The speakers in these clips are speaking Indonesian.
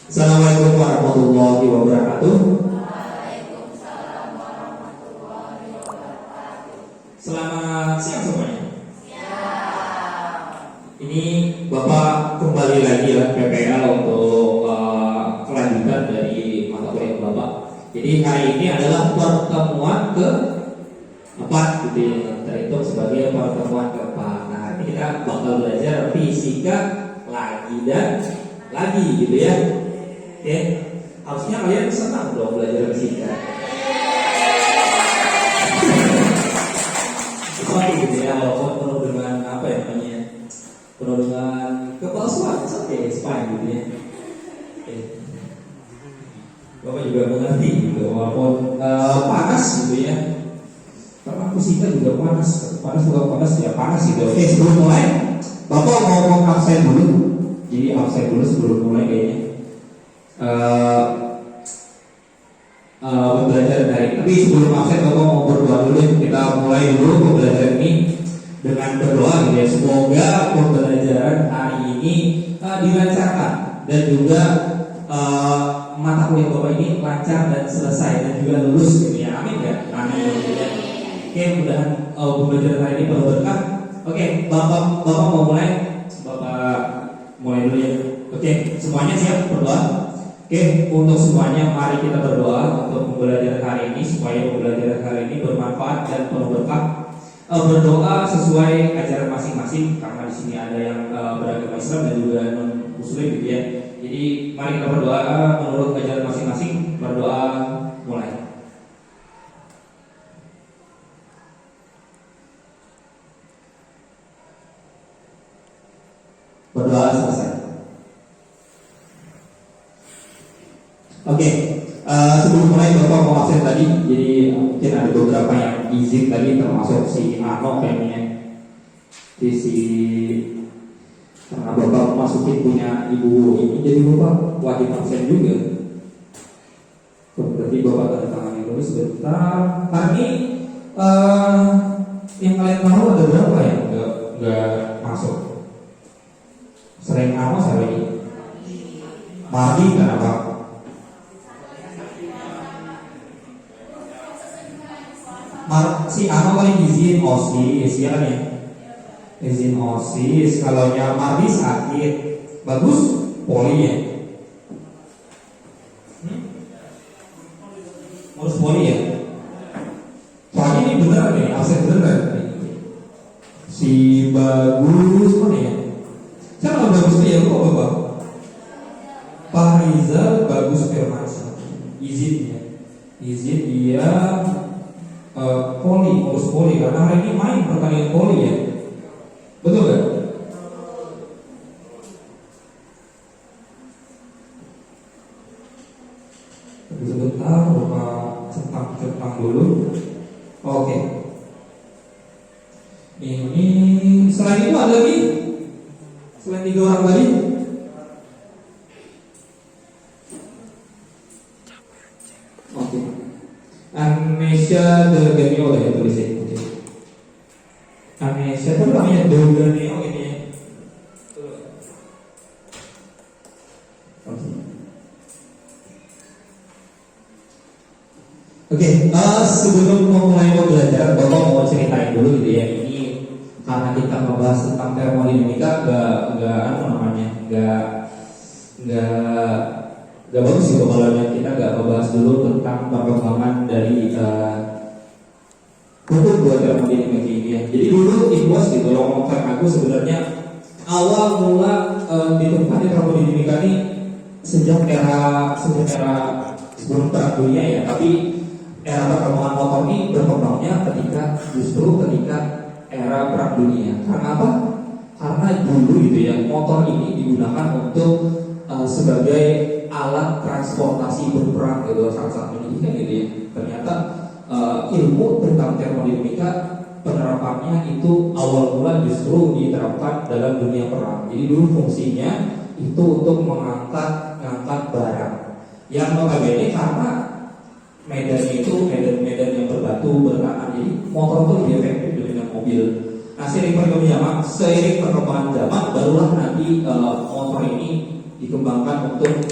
Assalamualaikum warahmatullahi wabarakatuh. Selamat siang semuanya. Ini Bapak kembali lagi ya PPL untuk kelanjutan dari mata kuliah Bapak. Jadi hari ini adalah pertemuan keempat, gitu ya, terhitung sebagai pertemuan keempat. Nah, ini kita bakal belajar fisika lagi dan lagi, gitu ya. Oke, harusnya kalian senang dong belajar fisika. Sesuatu gitu ya, walaupun penuh dengan apa ya namanya, penuh dengan kepalsuan, sampai spine gitu ya. Oke. Bapak juga mengerti gitu, walaupun panas gitu ya. Karena fisika juga panas bukan panas ya, panas gitu. Oke, sebelum mulai, Bapak mau absen dulu. Jadi absen dulu sebelum mulai kayaknya. Belajar dari, tapi sebelum absen Bapak mau berdoa dulu. Kita mulai dulu pembelajaran ini dengan berdoa gitu ya. Semoga pembelajaran hari ini dilancarkan dan juga mata kuliah Bapak ini lancar dan selesai dan juga lulus gitu ya. Amin ya. Amin. Oke, mudah-mudahan pembelajaran hari ini penuh berkah. Oke, Bapak mau mulai. Bapak mulai dulu ya. Oke, semuanya siap berdoa? Oke, untuk semuanya mari kita berdoa untuk pembelajaran hari ini supaya pembelajaran hari ini bermanfaat dan penuh berkah. Berdoa sesuai ajaran masing-masing karena di sini ada yang beragama Islam dan juga non Muslim gitu ya. Jadi mari kita berdoa menurut ajaran masing-masing. Berdoa mulai. Berdoa selesai. Oke, sebelum mulai Bapak mau absen tadi, jadi mungkin ada beberapa yang izin tadi termasuk si Ano kayaknya. Karena Bapak masukin punya ibu ini, jadi Bapak wajib absen juga. Berarti Bapak tanda tangan dulu sebentar. Hari ini yang kalian tahu ada berapa yang nggak masuk? Sering Ano saya ini. Mardi kenapa? Si Ano paling izin OSIS ya kan ya, izin OSIS. Kalau Mardi sakit, bagus poli ya, urus poli ya. Soalnya ini bener nih, absen bener. Si bagus mana ya? Saya kalau bagus dia kok Bapak? Pak Rizal bagus Firmansyah izin ya, izin dia. Poli, urus poli karena hari ini main pertandingan poli ya, betul gak? Sebentar, Bapak centang dulu. Oke. Ini selain itu ada lagi, selain 3 orang tadi. Amnesia Deganio ya tulisnya. Amnesia itu namanya Deganio ini ya. Oke, sebelum mulai belajar, Bapak mau ceritain dulu gitu ya. Ini karena kita membahas tentang termodinamika, gak bagus gitu kalau kita gak membahas dulu tentang perkembangan dari hukum buat termodinamika ini ya. Jadi dulu IPOS gitu, rombongan aku sebenarnya awal mula ditemukan termodinamika ini sejak era sebelum perang dunia ya. Tapi era perkembangan motor ini berkembangnya ketika era perang dunia. Karena apa? Karena dulu gitu ya, motor ini digunakan untuk sebagai alat transportasi berperang gitu, sangat menyedihkan gitu ya. Ternyata ilmu tentang termodinamika penerapannya itu awal mula justru diterapkan dalam dunia perang. Jadi dulu fungsinya itu untuk mengangkat barang yang notabene karena medannya itu medan yang berbatu bertanah, jadi motor itu lebih efektif dengan mobil. Nah, seiring perkembangan zaman barulah nanti motor ini dikembangkan untuk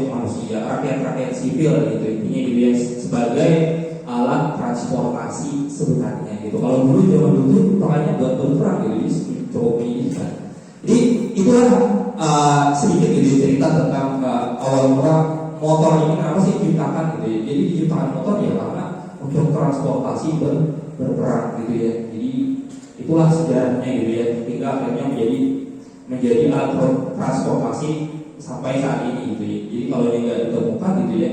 manusia, rakyat sipil gitu, intinya gitu ya, sebagai alat transportasi sebenarnya gitu. Kalau dulu zaman dulu makanya buat berperang gitu, jadi cukup menyedihkan. Jadi itulah sedikit gitu cerita tentang awal mula motor ini kenapa sih diciptakan gitu ya. Jadi diciptakan motor ya karena untuk transportasi berperang gitu ya. Jadi itulah sejarahnya gitu ya, hingga akhirnya menjadi alat transportasi sampai saat ini gitu ya. Jadi kalau ini nggak ditemukan gitu ya,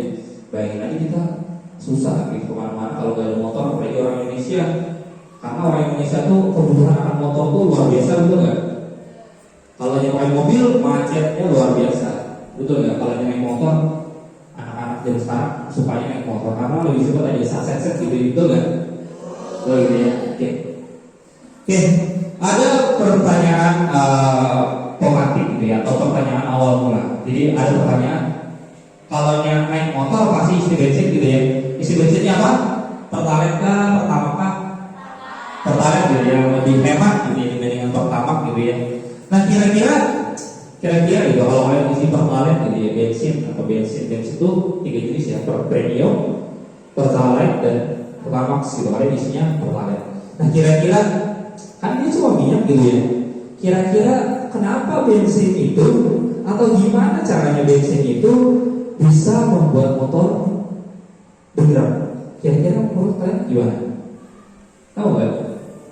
bayangin aja kita susah gitu kemana-mana kalau nggak ada motor, apalagi orang Indonesia. Karena orang Indonesia tuh kebutuhan akan motor tuh luar biasa, betul nggak? Kalau nyewain mobil macetnya luar biasa, betul nggak? Kalau nyewain motor, anak-anak zaman sekarang sukanya naik motor karena lebih cepat aja, saset gitu, betul nggak? Betul gitu ya. Oke, ada pertanyaan pematik gitu ya, atau pertanyaan awal mula. Jadi ada pertanyaan, kalau naik motor pasti isi bensin gitu ya. Isi bensinnya apa? Pertalite kah? Pertamax kah? Pertalite gitu ya, lebih hemat gitu ya dibandingkan Pertamax gitu ya. Nah kira-kira gitu kalau kalian isi Pertalite gitu ya, bensin itu 3 jenis ya, Premium, Pertalite dan Pertamax gitu. Kalian isinya Pertalite. Nah kira-kira kan ini cuma minyak gitu ya. Kira-kira kenapa bensin itu atau gimana caranya bensin itu bisa membuat motor bergerak? Kira-kira menurut kalian gimana? Tahu nggak?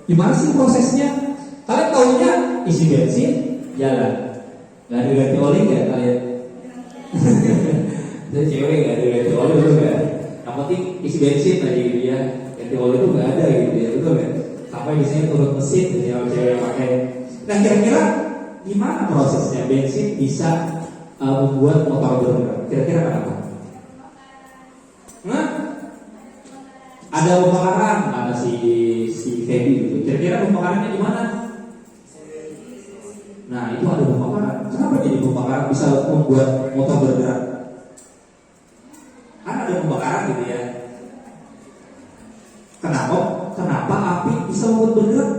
Gimana sih prosesnya? Kalian taunya isi bensin jalan, nggak ada ganti oli nggak kalian? Saya cewek nggak ada ganti oli dulu nggak? Yang penting isi bensin aja gitu ya. Ganti oli itu nggak ada gitu ya, betul nggak? Sampai biasanya turun mesin gitu ya, cewek pakai. Nah kira-kira gimana prosesnya bensin bisa membuat motor bergerak? Kira-kira kenapa? Nah, ada pembakaran, ada si Feby gitu. Kira-kira pembakarannya di mana? Nah itu ada pembakaran. Kenapa jadi pembakaran bisa membuat motor bergerak? Kan ada pembakaran gitu ya. Kenapa api bisa membuat bergerak?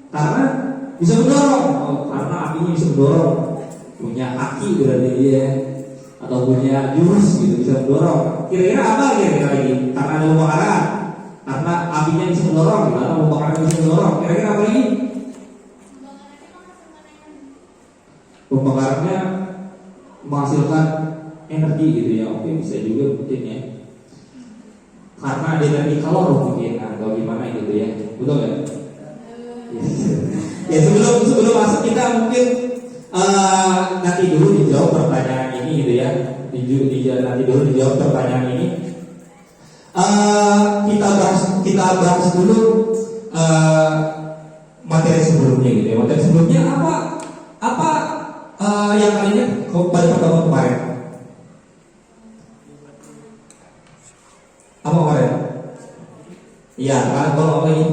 Karena bisa mendorong. Karena apinya bisa mendorong. Punya aki berarti dia, atau punya jurus gitu, bisa mendorong. Kira-kira apa kira-kira lagi? Karena ada pembakaran. Karena apinya bisa mendorong, karena pembakaran bisa mendorong. Kira-kira apa lagi? Pembakarannya menghasilkan energi gitu ya. Oke, bisa juga mungkin ya. Karena ada energi kalor mungkin, atau gimana gitu ya. Betul nggak? Ya sebelum masuk kita mungkin nanti dulu dijawab pertanyaan ini gitu ya. Nanti dulu dijawab pertanyaan ini. Kita bahas dulu materi sebelumnya gitu ya. Materi sebelumnya apa yang kalian pada pertemuan kemarin? Apa kemarin? Iya, kalau apa ini?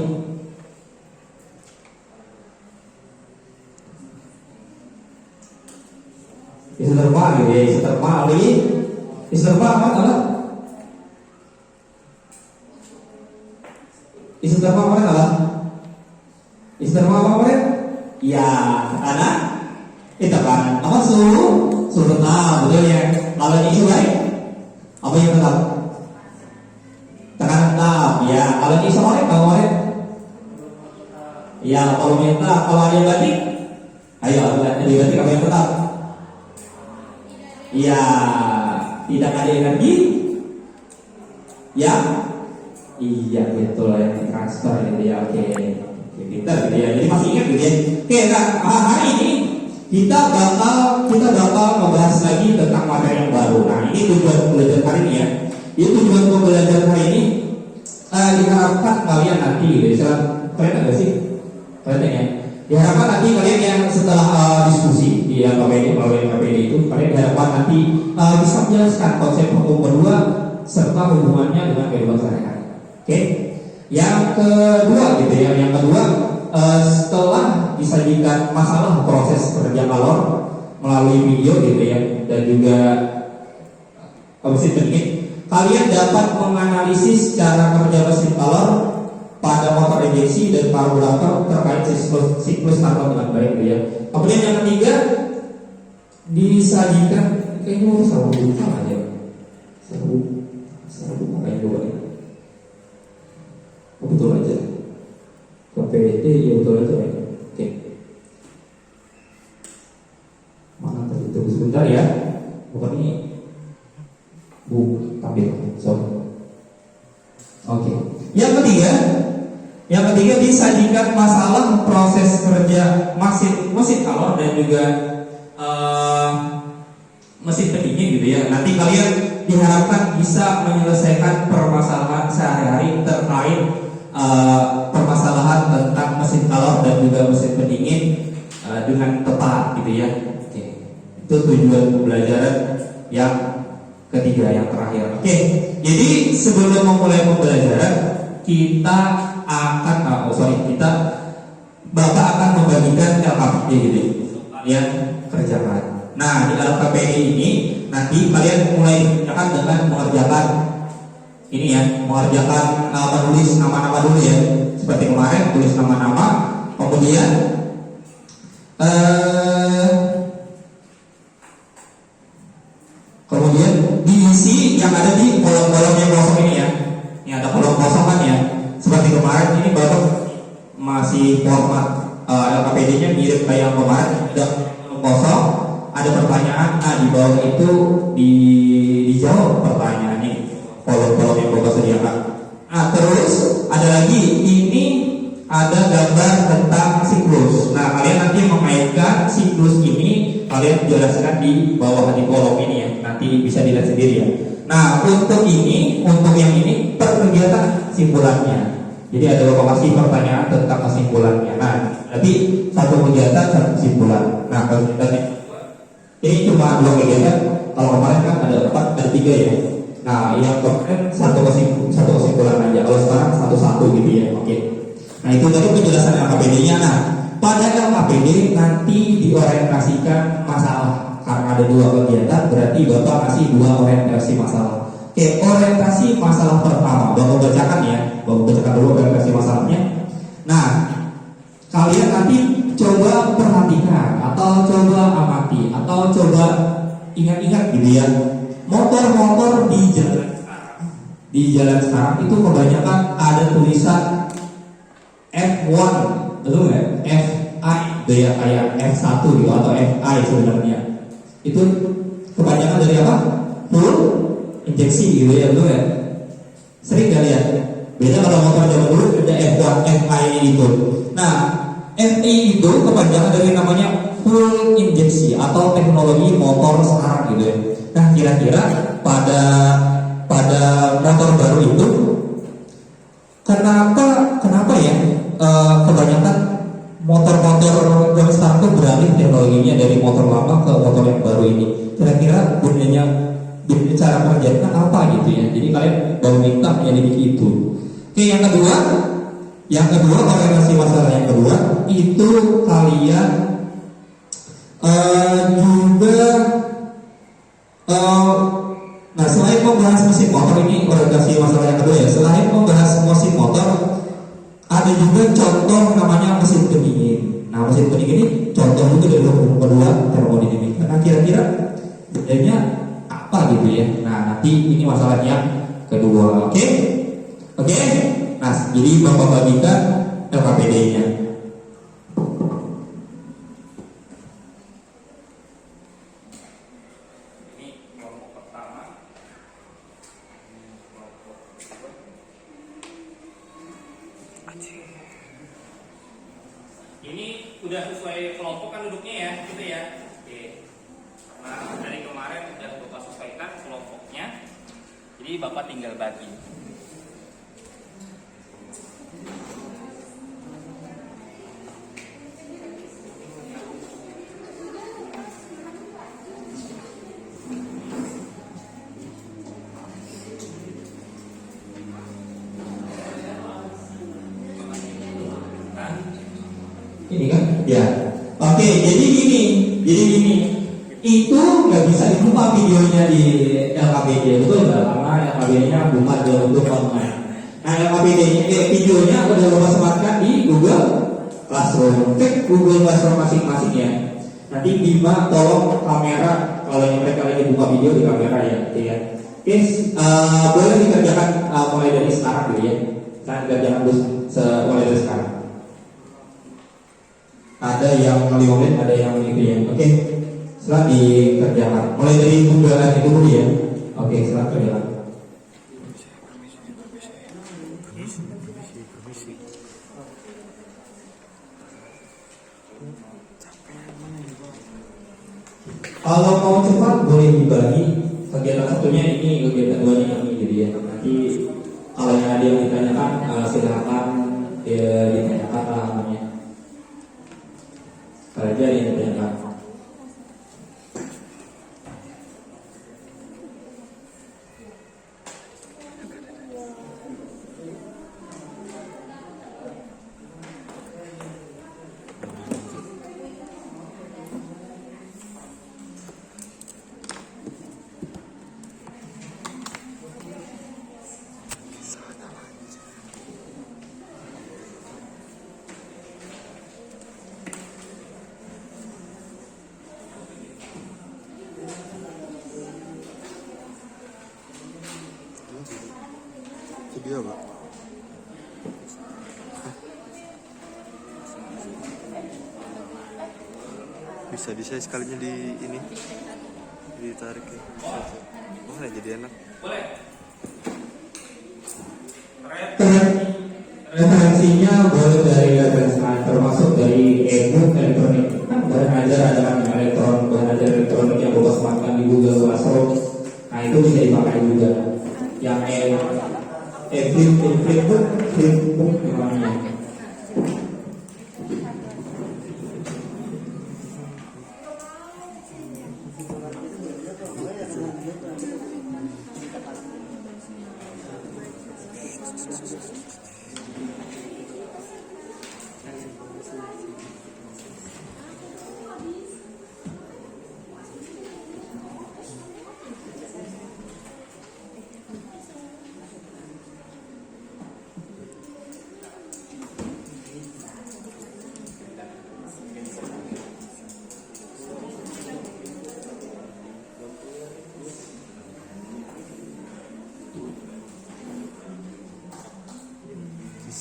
Isotermal gitu ya, isotermal lagi. Isotermal apa? Isotermal kemarin apa? Isotermal apa kemarin? Iya, tekanan. Tekanan apa? Suhu tenang, betul ya. Kalau ini isu baik, apa yang tetap? Tekanan tetap, ya. Kalau ini isu baik, apa kemarin? Iya, kalau minta, kalau ada yang batik, ayo, ada batik apa yang tetap? Ya, tidak ada energi. Ya, iya betul yang transfer gitu ya. Oke, pintar gitu ya. Jadi masih ingat gitu ya. Oke, nah hari ini kita bakal membahas lagi tentang materi yang baru. Nah ini tujuan belajar hari ini ya. Itu tujuan pembelajaran hari ini diharapkan kalian nanti gitu ya. Kalian ada sih? Kalian ya? Diharapkan nanti kalian yang setelah diskusi di KPD itu, kalian diharapkan nanti bisa menjelaskan konsep hukum kedua serta hubungannya dengan kehidupan sehari-hari. Oke. Yang kedua gitu ya, setelah disajikan masalah proses kerja kalor melalui video gitu ya, dan juga mesin teknik, kalian dapat menganalisis cara kerja mesin kalor pada motor injeksi dan karburator terkait siklus karbon dengan baik gitu ya. Kemudian yang ketiga, disajikan kayaknya mau salah buka aja, salah buka kayaknya coba ya. Oh, betul aja. KPD ya betul aja ya. Oke. Mana tadi tunggu sebentar ya. Bukan ini. Tampil. Oke. Yang ketiga disajikan masalah proses kerja mesin kalor dan juga mesin pendingin gitu ya. Nanti kalian diharapkan bisa menyelesaikan permasalahan sehari-hari terkait permasalahan tentang mesin kalor dan juga mesin pendingin dengan tepat gitu ya. Oke. Itu tujuan pembelajaran yang ketiga, yang terakhir. Oke. Jadi sebelum memulai pembelajaran kita Bapak akan membagikan LKPD gitu kalian kerjakan. Nah, di LKPD ini nanti kalian mulai kerjakan dengan mengerjakan ini ya, mengerjakan menulis nama-nama dulu ya. Seperti kemarin tulis nama-nama, kemudian diisi yang ada di kolom-kolom yang kosong ini ya. Ini ada kolom kosong kan ya. Seperti kemarin ini Bapak masih format LKPD-nya mirip kayak yang kemarin, ada kolom kosong, ada pertanyaan. Nah, di bawah itu dijawab pertanyaannya, kolom-kolom yang Bapak sediakan. Nah, terus ada lagi, ini ada gambar tentang siklus. Nah, kalian nanti mengaitkan siklus ini, kalian jelaskan di bawah di kolom ini ya. Nanti bisa dilihat sendiri ya. Nah, untuk yang ini per kegiatan kesimpulannya. Jadi ada beberapa pertanyaan tentang kesimpulannya. Nah, nanti satu kegiatan satu kesimpulan. Nah, kalau kita ini cuma 2 kegiatan. Kalau kemarin kan ada 4 dan 3 ya. Nah, yang kemarin satu kesimpulan aja. Kalau sekarang satu-satu gitu ya. Oke. Nah, itu tadi penjelasan LKPD-nya. Nah, pada LKPD nanti diorientasikan masalah. Karena ada 2 kegiatan, berarti Bapak kasih 2 orientasi masalah. Oke, orientasi masalah pertama, Bapak bacakan ya. Bapak bacakan dulu orientasi masalahnya. Nah, kalian nanti coba perhatikan atau coba amati atau coba ingat-ingat gitu ya. Motor-motor di jalan sekarang itu kebanyakan ada tulisan F1, betul nggak? FI, ya kayak F1 gitu atau FI sebenarnya. Itu kebanyakan dari apa? Full injeksi gitu ya, betul ya? Sering gak lihat? Beda kalau motor zaman dulu ada F1, FI itu. Nah, FI itu kepanjangan dari namanya full injeksi atau teknologi motor sekarang gitu ya. Nah, kira-kira pada motor baru itu kenapa ya kebanyakan motor-motor yang sekarang itu beralih teknologinya dari motor lama ke motor yang baru ini? Kira-kira gunanya cara kerjanya apa gitu ya? Jadi kalian baru minta menyelidiki itu. Oke, yang kedua orientasi masalah yang kedua itu kalian nah, selain membahas mesin motor, ini orientasi masalah yang kedua ya. Selain membahas mesin motor, ada juga contoh namanya mesin pendingin. Nah, mesin pendingin ini contoh juga dari hukum kedua termodinamika. Nah, kira-kira bedanya apa gitu ya? Nah, nanti ini masalah yang kedua. Oke? Nah, jadi Bapak bagikan LKPD-nya. Ini kelompok pertama. Ini udah sesuai kelompok kan duduknya ya, gitu ya. Oke. Nah, dari kemarin udah Bapak sesuaikan kelompoknya. Jadi Bapak tinggal bagi. Ini kan? Ya. Oke, jadi gini. Itu nggak bisa dibuka videonya di LKPD, betul nggak? Karena LKPD-nya bukan dalam bentuk online. Nah, LKPD-nya videonya udah Bapak sematkan di Google Classroom. Cek Google Classroom masing-masing ya. Nanti Bima tolong kamera kalau yang mereka lagi buka video di kamera ya, ya. Oke, boleh dikerjakan mulai dari sekarang dulu ya. Saya kerjakan mulai dari sekarang. Ada yang 5 menit, ada yang ini ya. Oke, setelah dikerjakan mulai dari tunggalan itu dulu ya. Oke, setelah kerjakan. Kalau mau cepat boleh dibagi kegiatan satunya ini, kegiatan duanya ini gitu ya. Nanti kalau yang ada yang ditanyakan silakan ditanyakan namanya. Kalau aja yang ditanyakan. Video Pak. Bisa sekalinya di ini ditarik ya. Oh, jadi enak. Boleh. Referensinya boleh dari referensi termasuk dari e-book elektronik. Kan bahan ajar ada kan bahan ajar elektronik yang Bapak sematkan di Google Classroom. Nah itu bisa dipakai juga. Yang flipbook namanya.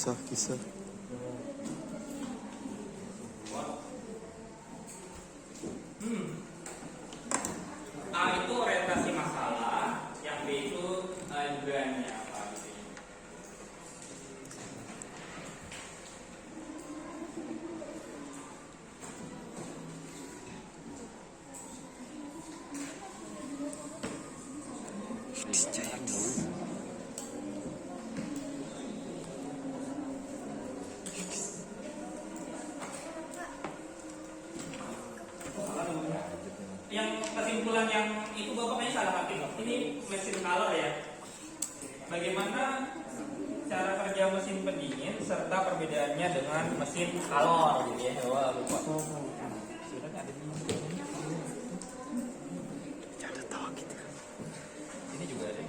Kisah. A itu orientasi masalah, yang B itu dugaannya apa gitu. Yang kesimpulan yang itu Bapak kayaknya salah ketik. Ini mesin color ya. Bagaimana cara kerja mesin pendingin serta perbedaannya dengan mesin color gitu ya. Wah, lupa. Ini juga ada.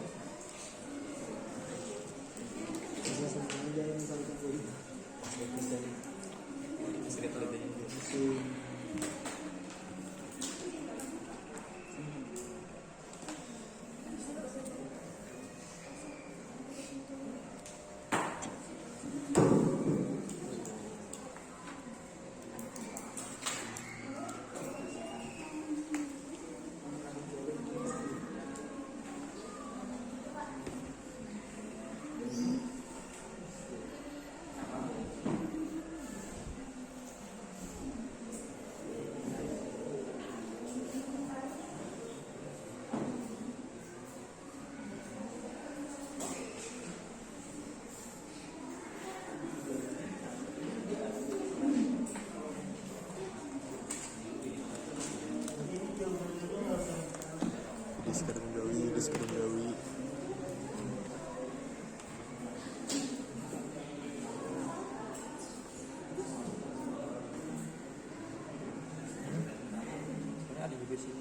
Diskergawi. Ada juga sih.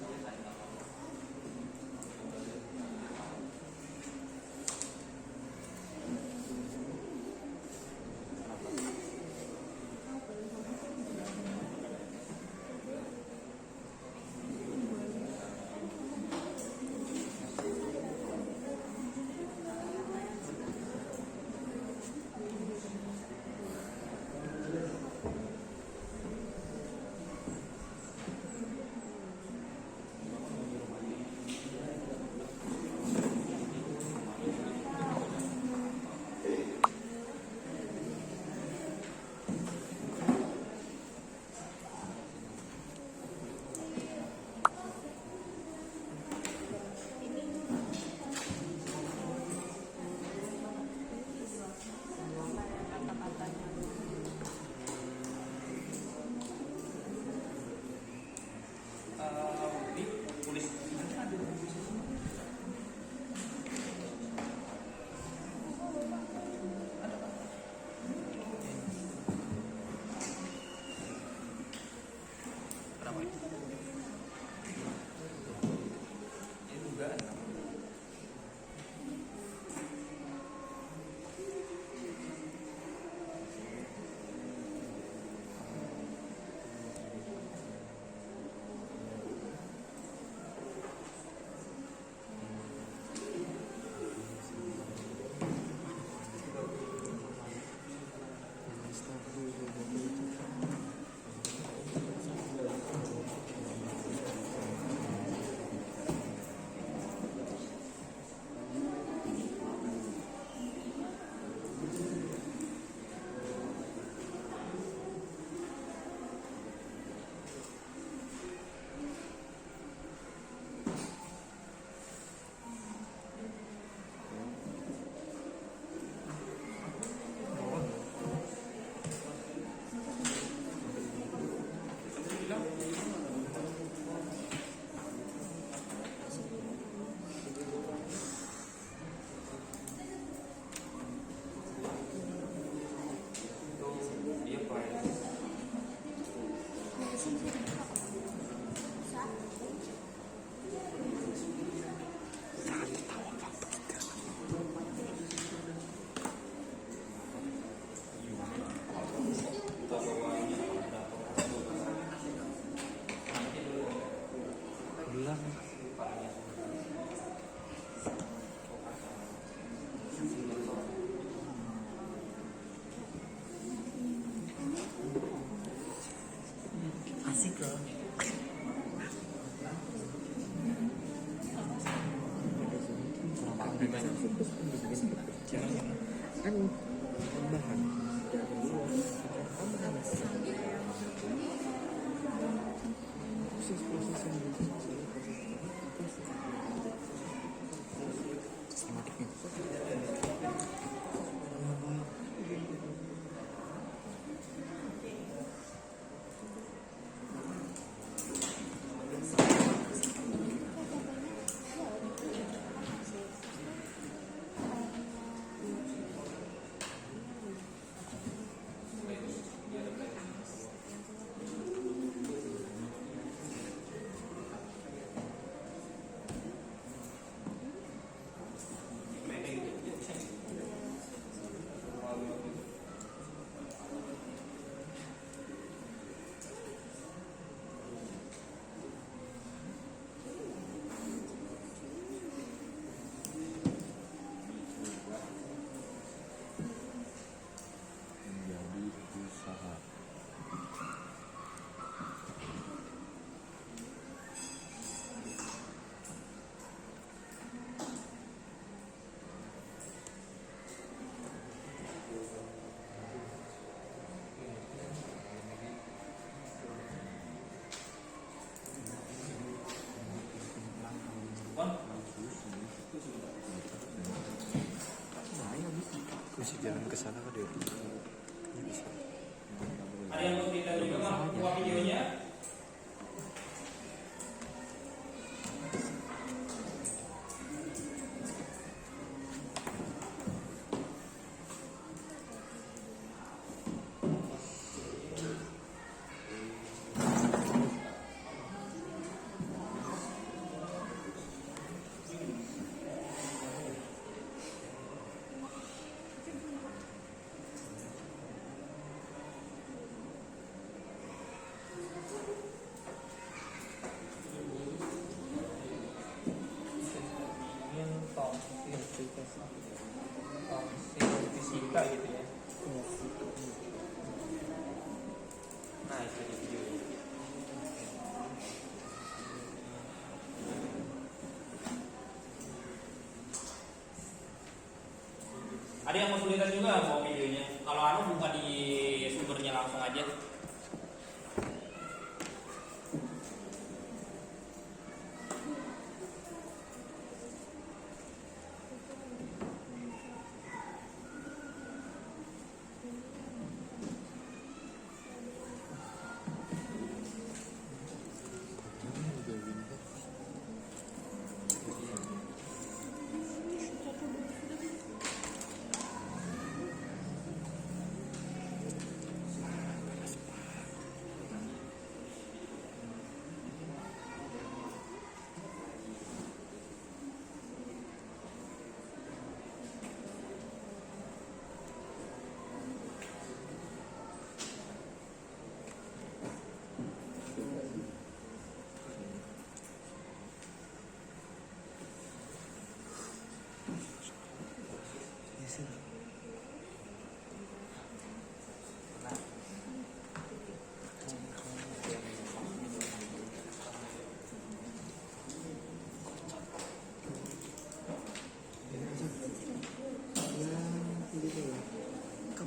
pulang. Asik loh. Kan tambahan. Proses yang Menjadi usaha. Bisa jalan ke sana kan dia. Ini bisa. Ada yang mau cerita juga Bang, buat videonya? Tongsil fisika gitu ya. Nah itu di video. Ada yang mau kesulitan juga mau videonya? Kalau anu buka di sumbernya langsung aja.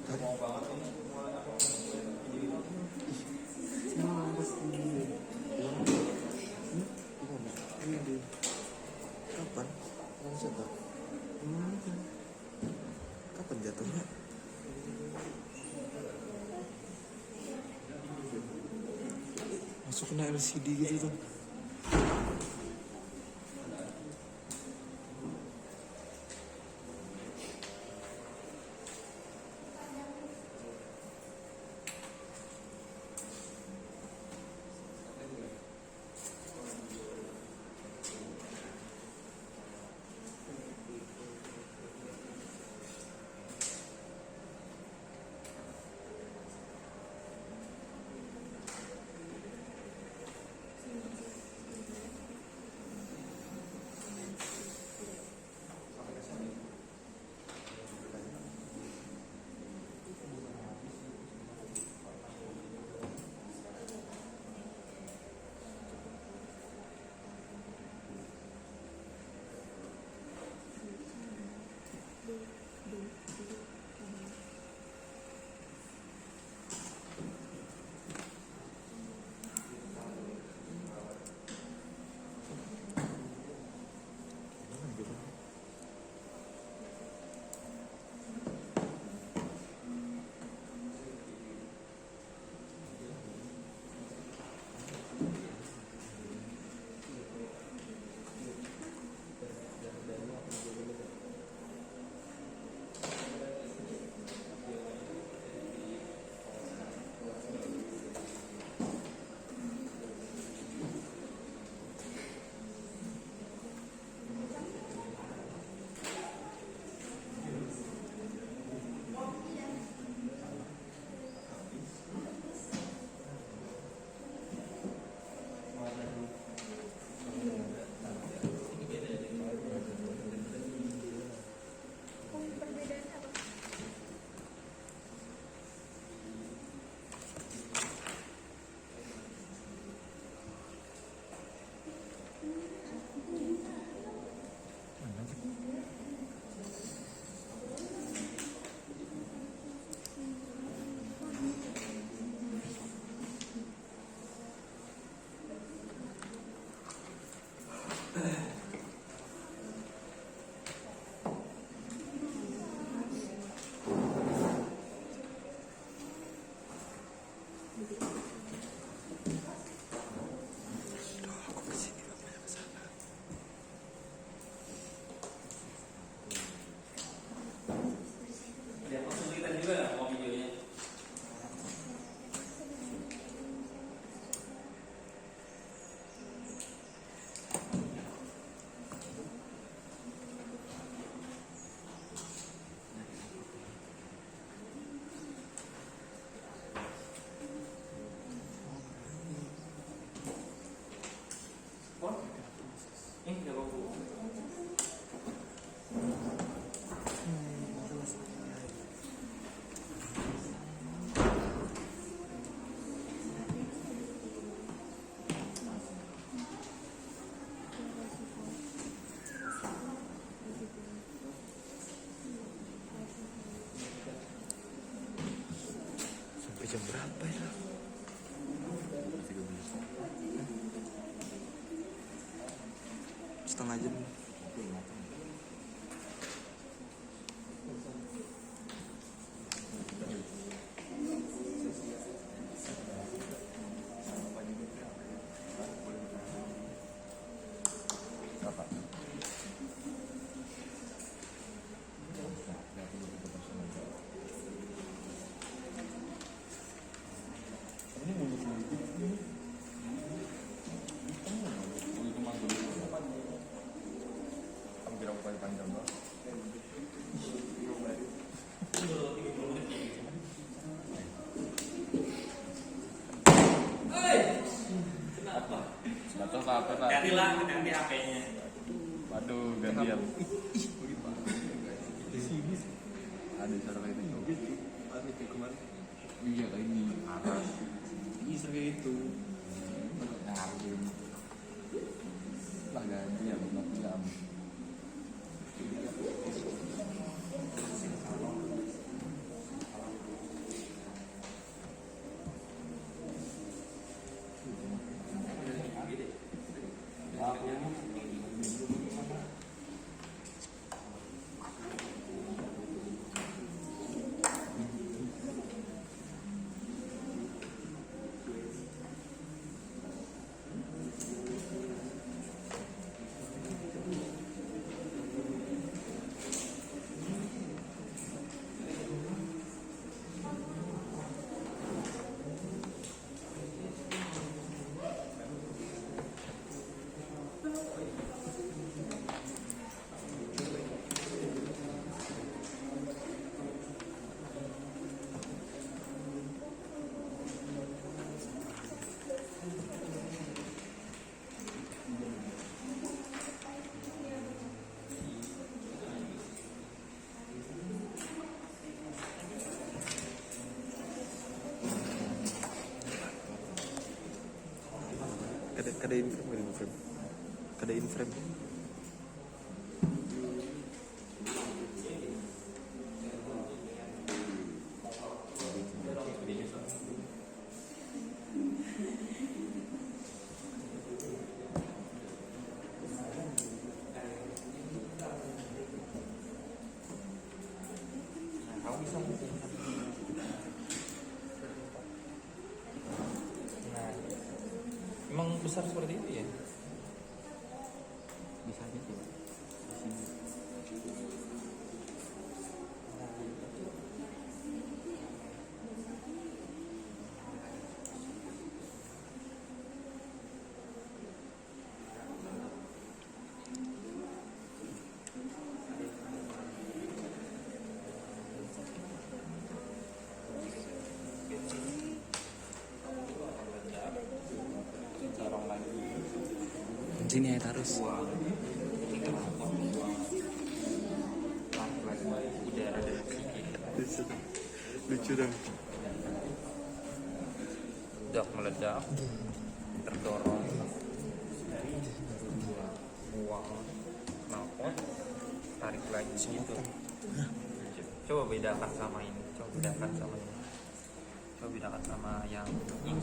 Mau banget ini. Kapan? Langsung tak? Kapan jatuhnya? Masuk kena LCD gitu tuh. setengah jam. Atau apa Pak? Ganti HP-nya. Waduh, gantian. Ada cara kayak gitu. Iya kayak ini arah. Bisa kayak itu. Ngaruh. Lah ganti ya, belum jam. Kada inframe. Kada inframe. Emang besar seperti itu ya? Bisa aja sih. Sini ya terus. Udara dari sini. Lucu dong. Meledak, terdorong, buang, knalpot, tarik lagi gitu. Coba bedakan sama ini. Coba bedakan sama yang ini.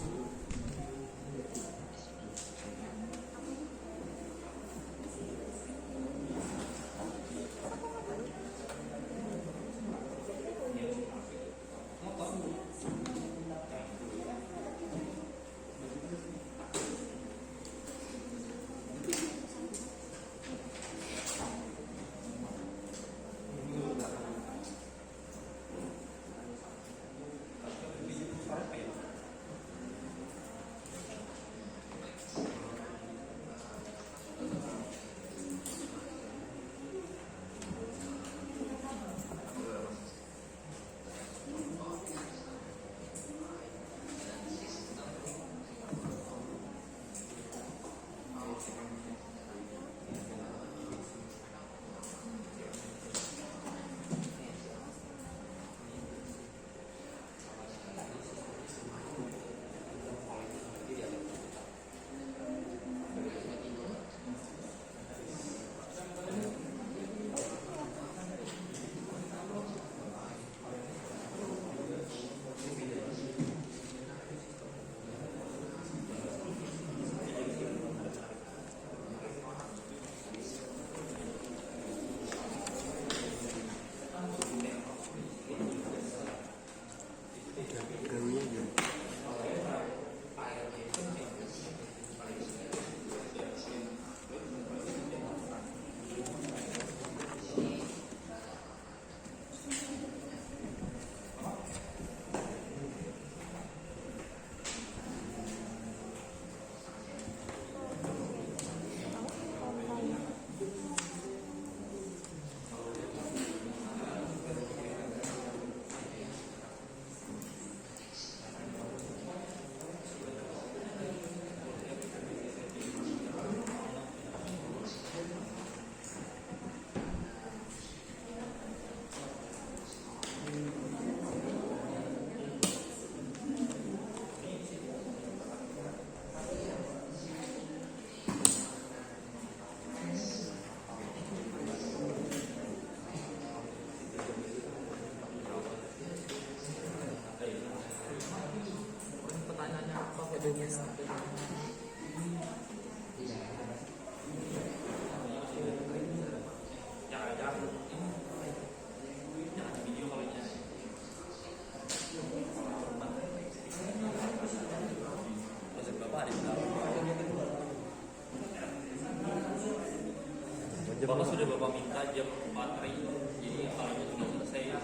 jam Bapak berapa? sudah Bapak minta jam 4 hari. Jadi kalau itu sudah selesai ya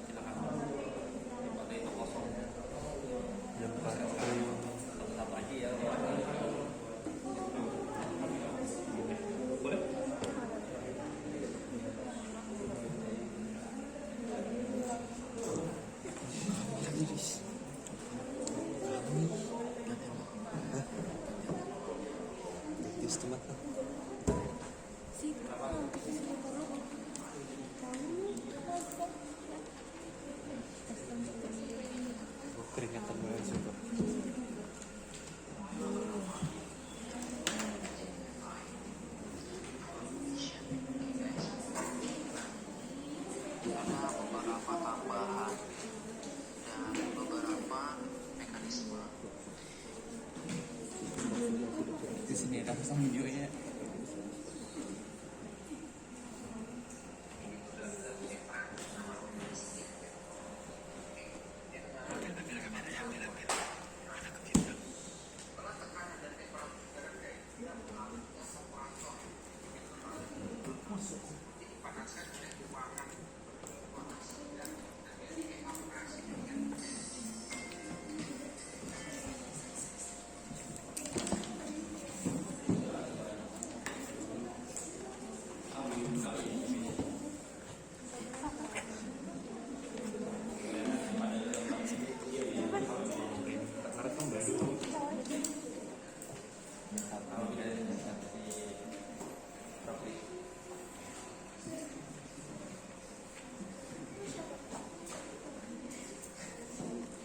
silakan. Tempat itu kosong. Jam 4. Satu-satu aja ya. Boleh? Gratis teman. Keringatan banget sumpah. Ada beberapa tambahan dan beberapa mekanisme. Di sini ada pasang videonya.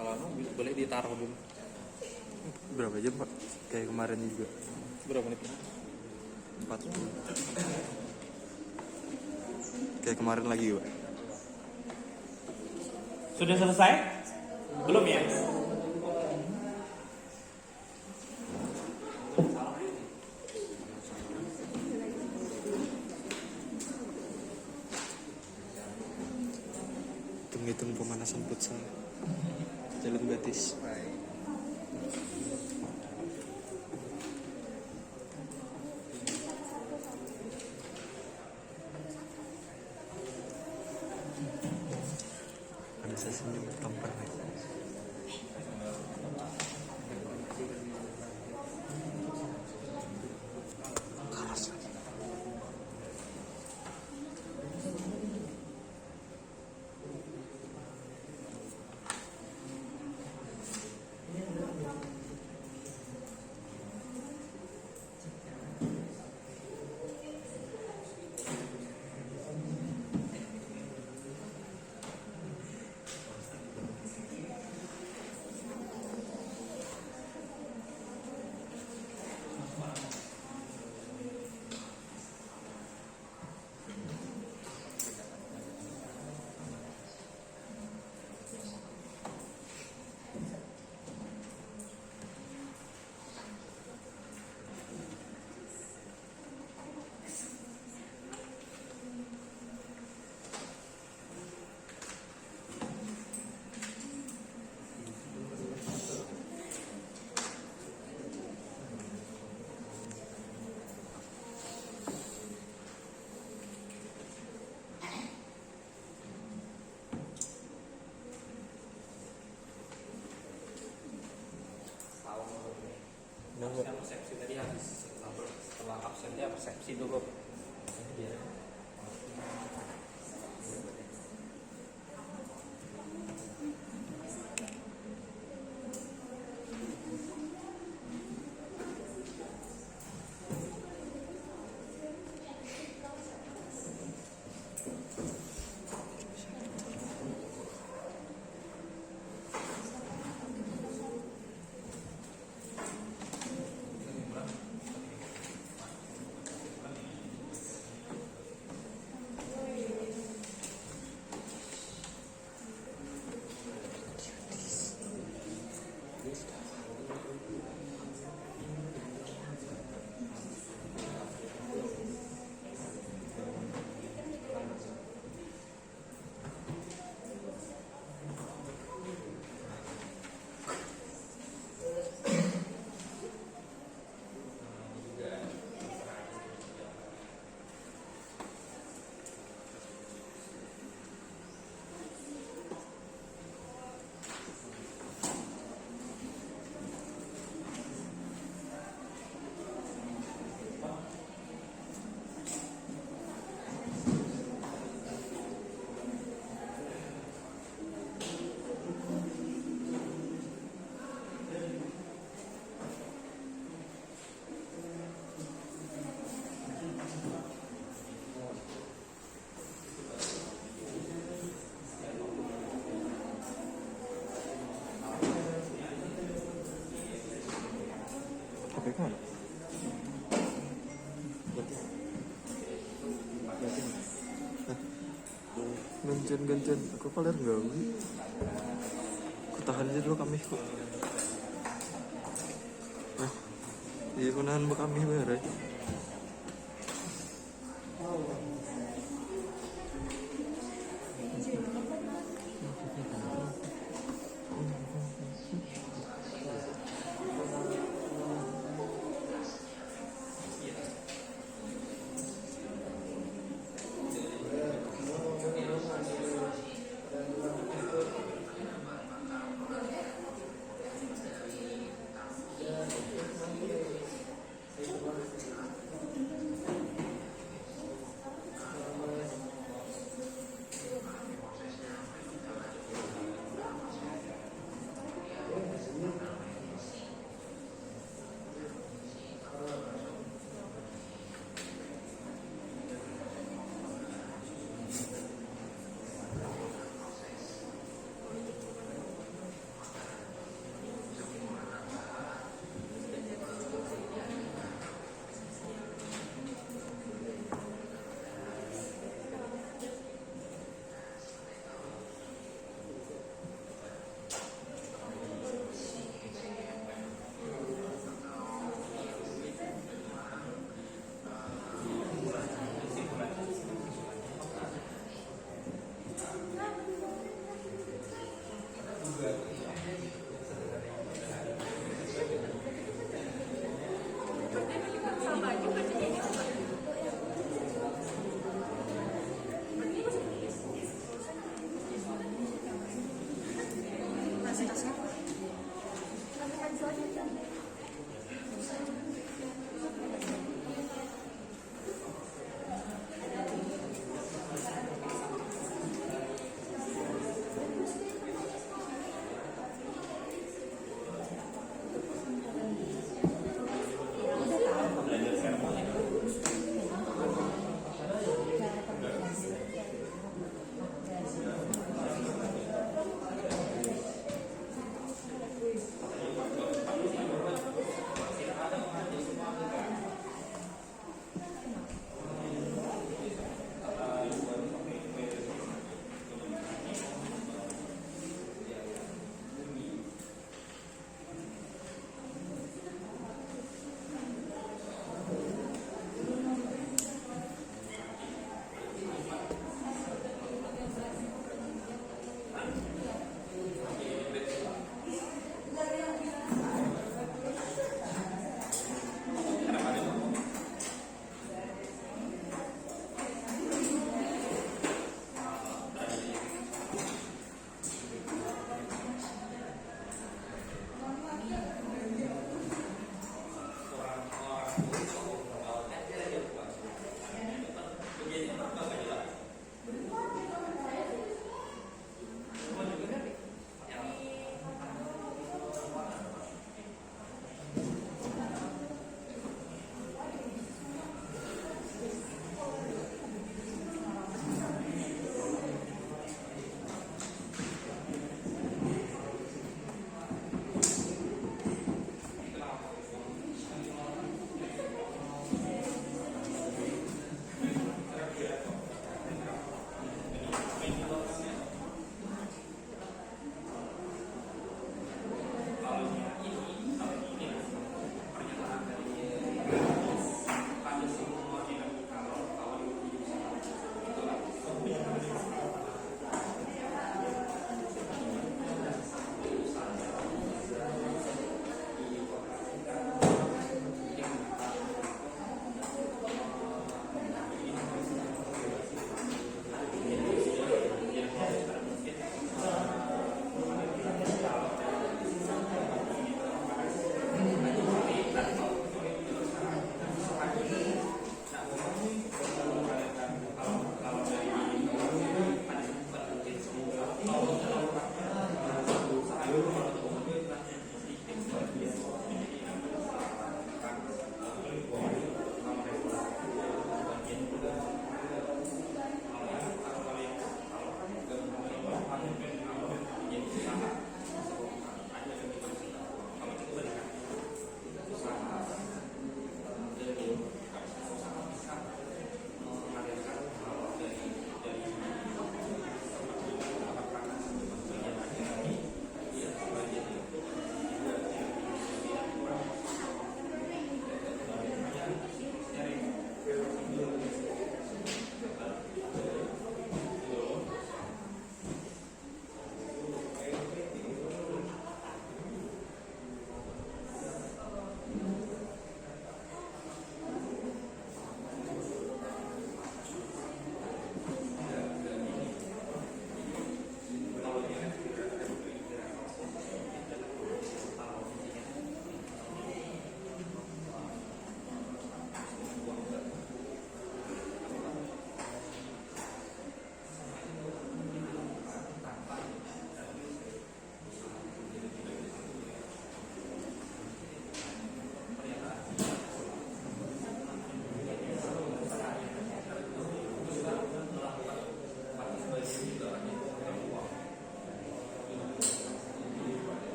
Kalau boleh ditaruh dulu. Berapa jam Pak? Kayak kemarin juga. Berapa menit? 40. Kayak kemarin lagi Pak. Sudah selesai? Belum ya? Hitung-hitung pemanasan futsal. Jalan Batis. Ada sesenyum tampar nih. Keras lagi. Absen persepsi tadi habis setelah absennya persepsi dulu. gantian aku paling gawe. Aku tahan aja dulu kami kok. Nah, iya aku nahan kami bare.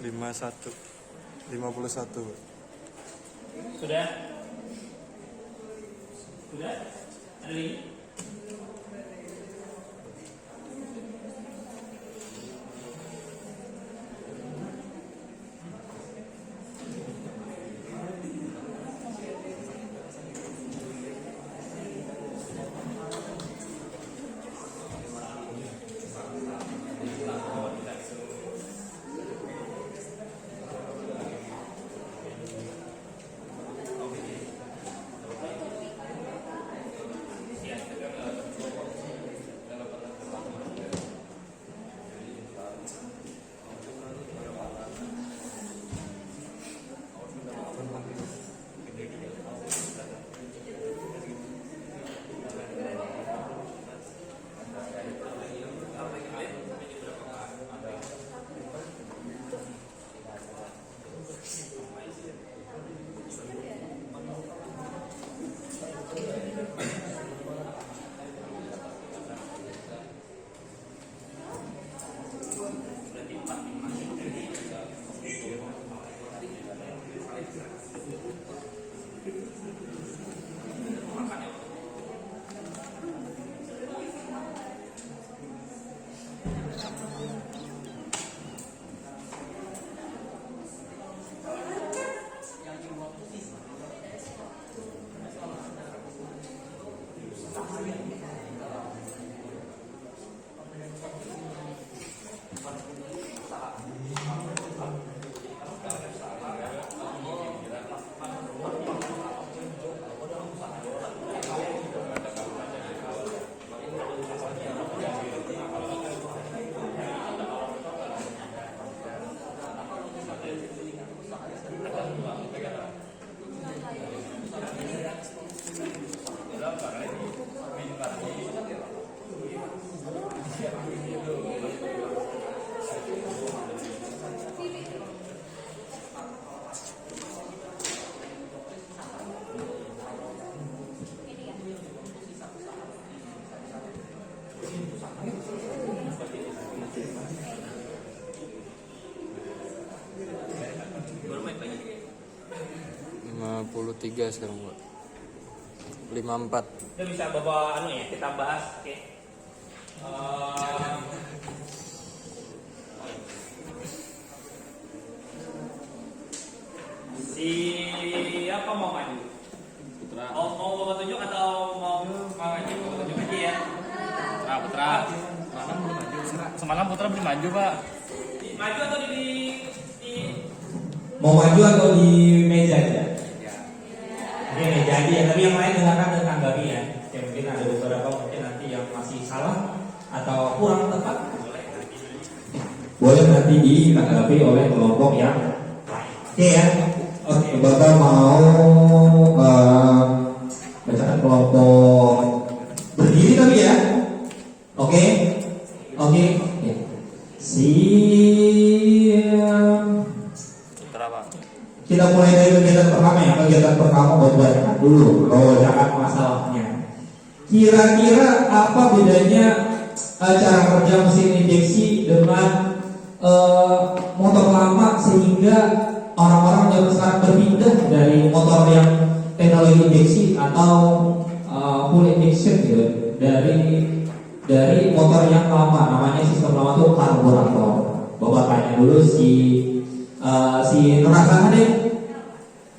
51. Sudah? Sudah? Ada lagi? Baru main lagi. 53 sekarang, Pak. 54. Itu bisa bawa anu ya, kita bahas. Oke. Siapa mau maju? Putra. Mau bawa tunjuk atau mau maju? Bawa tunjuk aja ya. Putra. Semalam Putra belum maju, Pak. Maju atau di Mau maju atau di meja aja? Oke, meja aja ya. Tapi yang lain dengarkan dan tanggapi ya. Ya mungkin ada beberapa mungkin nanti yang masih salah atau kurang tepat. Boleh nanti ditanggapi oleh kelompok yang lain. Oke ya. Oke, Bapak mau bacaan kelompok berdiri tapi ya. Oke. Oke. Siap. Putra, Pak. Kita mulai dari kegiatan pertama ya. Kegiatan pertama bacakan dulu bacakan masalahnya. Kira-kira apa bedanya cara kerja mesin injeksi dengan motor lama sehingga orang-orang zaman sekarang berpindah dari motor yang teknologi injeksi atau full injection gitu, dari motor yang lama, namanya sistem lama itu karburator. Bapak tanya dulu si Nurhasana deh,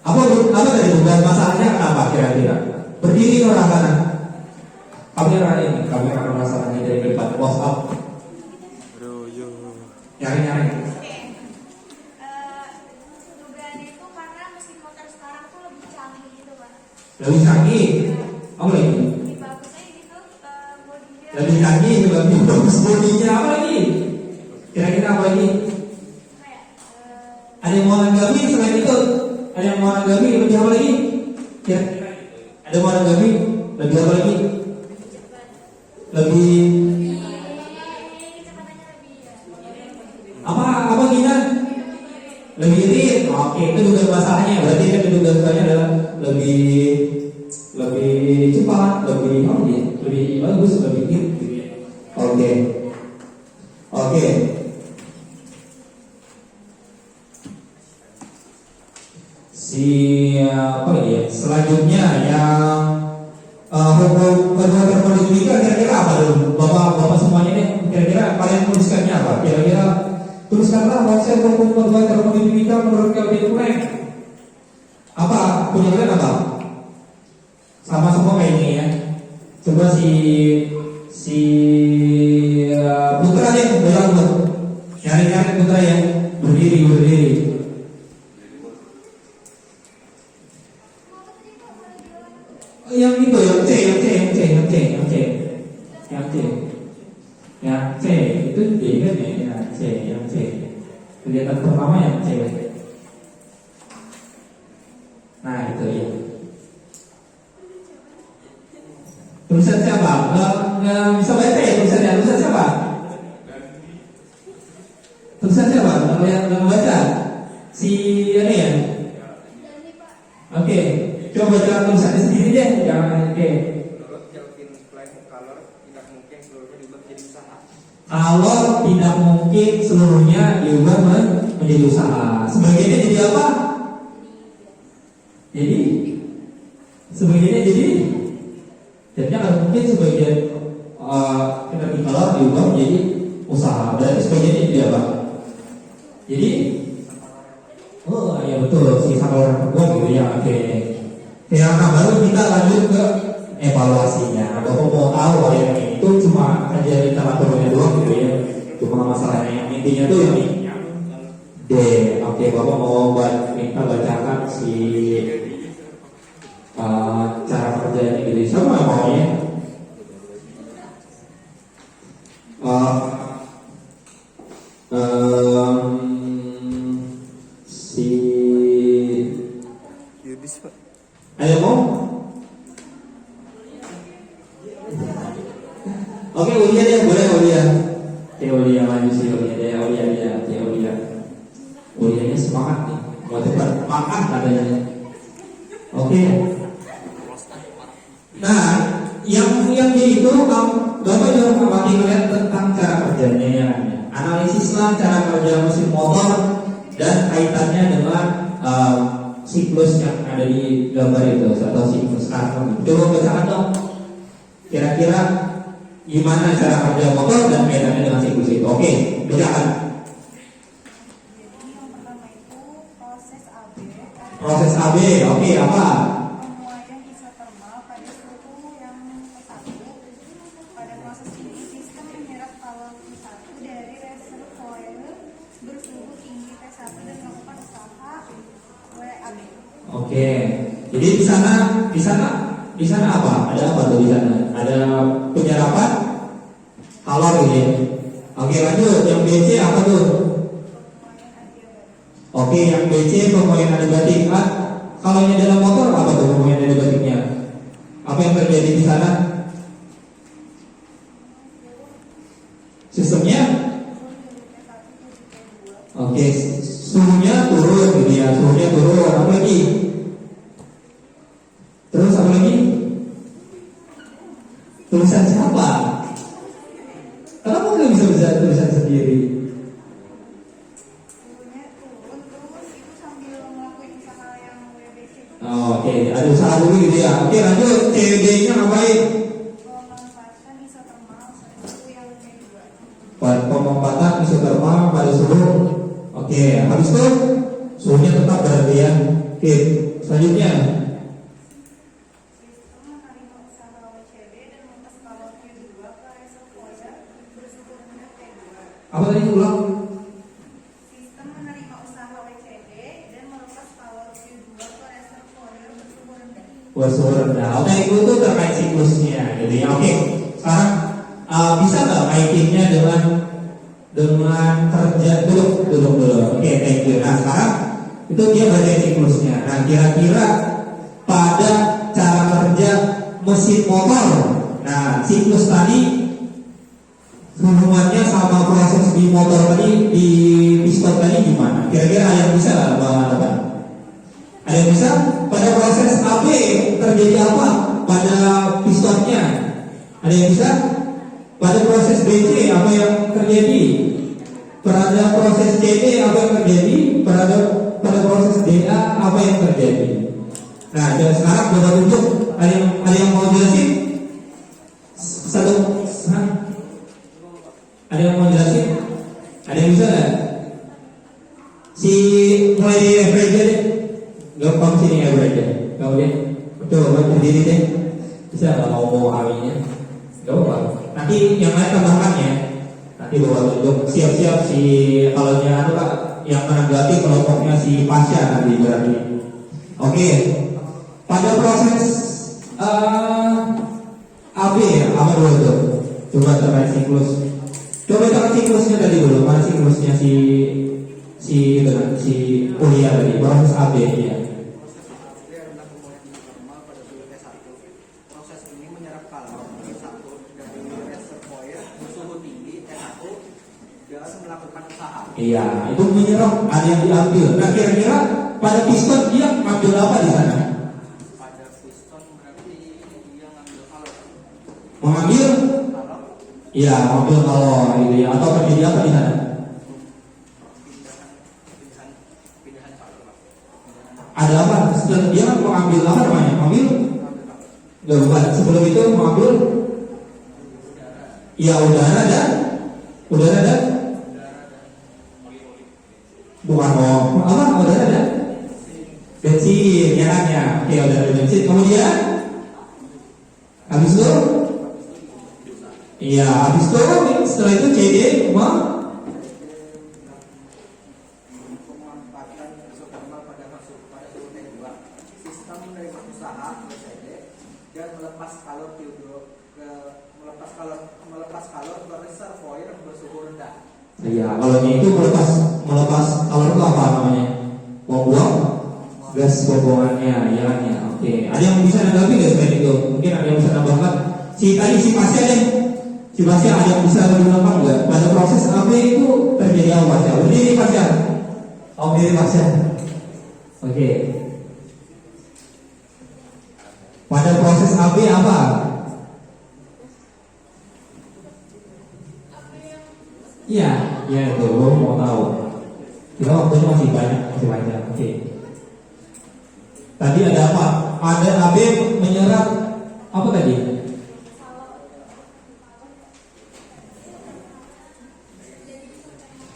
apa dari dugaan masalahnya kenapa kira-kira? Berdiri Nurhasana, kamera Nurhasana ini dari depan, close up, Aduh, yo. nyari. Dugaannya itu karena mesin motor sekarang tuh lebih canggih gitu, Pak. Lebih canggih, apa lagi? Lebih bagusnya gitu, bodinya. Lebih canggih, lebih bagus bodinya, apa lagi? Kira-kira apa lagi? Apa ya? Ada yang mau nanggapi selain itu? Ada yang mau nanggapi lebih apa lagi? Kira-kira ada yang mau nanggapi lebih apa lagi? Lebih Kecepatannya lebih ya. apa Gina? Lebih irit. Oke, itu dugaan masalahnya. Berarti kan dugaannya adalah lebih cepat, lebih bagus, lebih irit. Gitu ya. Oke. apa ya? Selanjutnya yang hukum kedua termodinamika kira-kira apa dulu? Bapak semuanya nih kira-kira kalian tuliskannya apa? Kira-kira tuliskanlah konsep hukum kedua termodinamika menurut Kelvin Planck. Apa? Punya kalian apa? Sama semua kayak ini ya. Coba si Putra deh, nyari Putra ya, berdiri. Yang itu, yang C itu D kan ya, yang C. Kelihatan pertama yang C. Nah itu ya. Tulisan siapa? Nggak bisa baca ya tulisannya. Tulisan siapa? Yang baca? Si ini ya? Oke, coba baca tulisannya sendiri deh. Jangan oke. Menurut Kelvin Planck, kalau tidak mungkin seluruhnya diubah menjadi usaha. Kalau tidak mungkin seluruhnya diubah menjadi usaha. Sebagiannya jadi apa? Sebagiannya jadi jadinya kan mungkin sebagian energi kalor diubah menjadi usaha. Berarti sebagiannya jadi apa? Jadi oh ya betul, sisa kalor terbuang gitu ya. Oke. Nah baru kita lanjut ke evaluasinya. Bapak mau tahu yang ini itu cuma aja literaturnya doang gitu ya. Cuma masalahnya yang intinya tuh yang ini D. Oke, Bapak mau minta bacakan si cara kerjanya gitu. Siapa yang maunya? Si Yudis Pak. Ayo mau? Oke, Ulia deh, boleh Ulia. Ulia maju sih Ulia deh, Ulia. Ulianya semangat nih, mau cepat makan katanya. Oke. Nah, yang itu Bapak juga kembali melihat tentang cara kerjanya ya. Analisislah cara kerja mesin motor dan kaitannya dengan siklus yang ada di gambar itu atau siklus karton. Coba bacakan dong. Kira-kira gimana cara kerja motor dan kaitannya dengan siklus itu? Oke, bacakan. Jadi yang pertama itu proses AB. Proses AB, oke, apa? Penuaian isotermal pada suhu yang P1. Pada proses ini sistem menyerap kalor Q1 dari reservoir bersuhu tinggi P1 dan melakukan usaha WAB. Oke. Jadi di sana apa? Ada apa tuh di sana? Ada penyerapan kalor gitu ya. Oke, lanjut. Yang BC apa tuh? Oke, yang BC pemuaian adiabatik kan? Kalau yang dalam motor apa tuh pemuaian adiabatiknya? Apa yang terjadi di sana? Sistemnya? Oke, suhunya turun gitu ya, suhunya turun. Apa lagi? Terus apa lagi? Tulisan siapa? Kenapa nggak bisa baca tulisan sendiri? Suhunya turun terus itu sambil ngelakuin usaha yang WBC. Oke, ada usaha dulu gitu ya. Oke, lanjut. COD-nya ngapain? Memanfaatkan isotermal pada suhu yang lebih dua. Pemanfaatan isotermal pada suhu. Oke, habis itu suhunya tetap berarti ya. Oke, selanjutnya. Sistem menerima usaha WCB dan melepas kalor Q2 ke reservoir bersuhu rendah T2. Apa tadi ulang? Sistem menerima usaha WCB dan melepas kalor Q2 ke reservoir bersuhu rendah. Bersuhu rendah. Oke, itu terkait siklusnya gitu ya. Oke, sekarang bisa nggak kaitannya dengan kerja duduk dulu. Oke, thank you. Nah sekarang itu dia bagian siklusnya. Nah kira-kira pada cara kerja mesin motor, nah siklus tadi hubungannya sama proses di motor tadi, di piston tadi gimana? Kira-kira ada yang bisa nggak mengatakan? Ada yang bisa? Pada proses AB terjadi apa pada pistonnya? Ada yang bisa? Pada proses BC apa yang terjadi? Pada proses CD apa yang terjadi? Pada proses DA apa yang terjadi. Nah, dan sekarang coba tunjuk. Ada yang mau jelasin? Satu, ada yang mau jelasin? Ada yang bisa nggak? Si mulai di average deh. Gampang sini average deh. Kau deh. Coba berdiri deh. Bisa nggak mau harinya? Gak apa. Nanti yang lain tambahkan ya. Nanti bawa tunjuk. Siap-siap si kalau yang Pak yang menanggapi kelompoknya si Pasha nanti berarti. Oke. Pada proses AB ya, apa dulu tuh? Coba terkait siklus. Coba lihat siklusnya tadi dulu. Mana siklusnya si kuliah tadi, proses AB ya. Proses ini menyerap kalor T1 dari reservoir bersuhu tinggi T1 dan melakukan usaha. Iya, itu menyerap ada yang diambil. Nah, kira-kira pada piston dia ngambil apa di sana? Pada piston berarti dia ngambil kalor. Mengambil? Iya, mengambil kalor gitu ya. Atau terjadi apa di sana? Pindahan kalor. Ada apa? Setelah dia kan mengambil apa namanya? Mengambil? Enggak, bukan. Sebelum itu mengambil? Iya, udara dan bukan apa? Udara dan bensin, ya kan ya? Oke, udara dan bensin. Kemudian habis itu? Iya, habis itu setelah itu CD Pemanfaatan isotermal pada suhu T2. Sistem menerima usaha (CD) dan melepas kalor ke reservoir bersuhu rendah. Iya, kalau itu melepas kalor itu apa namanya? Membuang gas buangannya, ya kan ya. Oke, ada yang bisa nanggapi nggak selain itu? Mungkin ada yang bisa nambahkan. Si Pasha deh. Si Pasha ada yang bisa menambahkan nggak? Pada proses AB itu terjadi apa Pasha? Berdiri Pasha. Oh, berdiri Pasha. Oke. Pada proses AB apa? Iya, itu mau tahu. Kita waktunya masih banyak. Oke. Tadi ada apa? Ada AB menyerap apa tadi?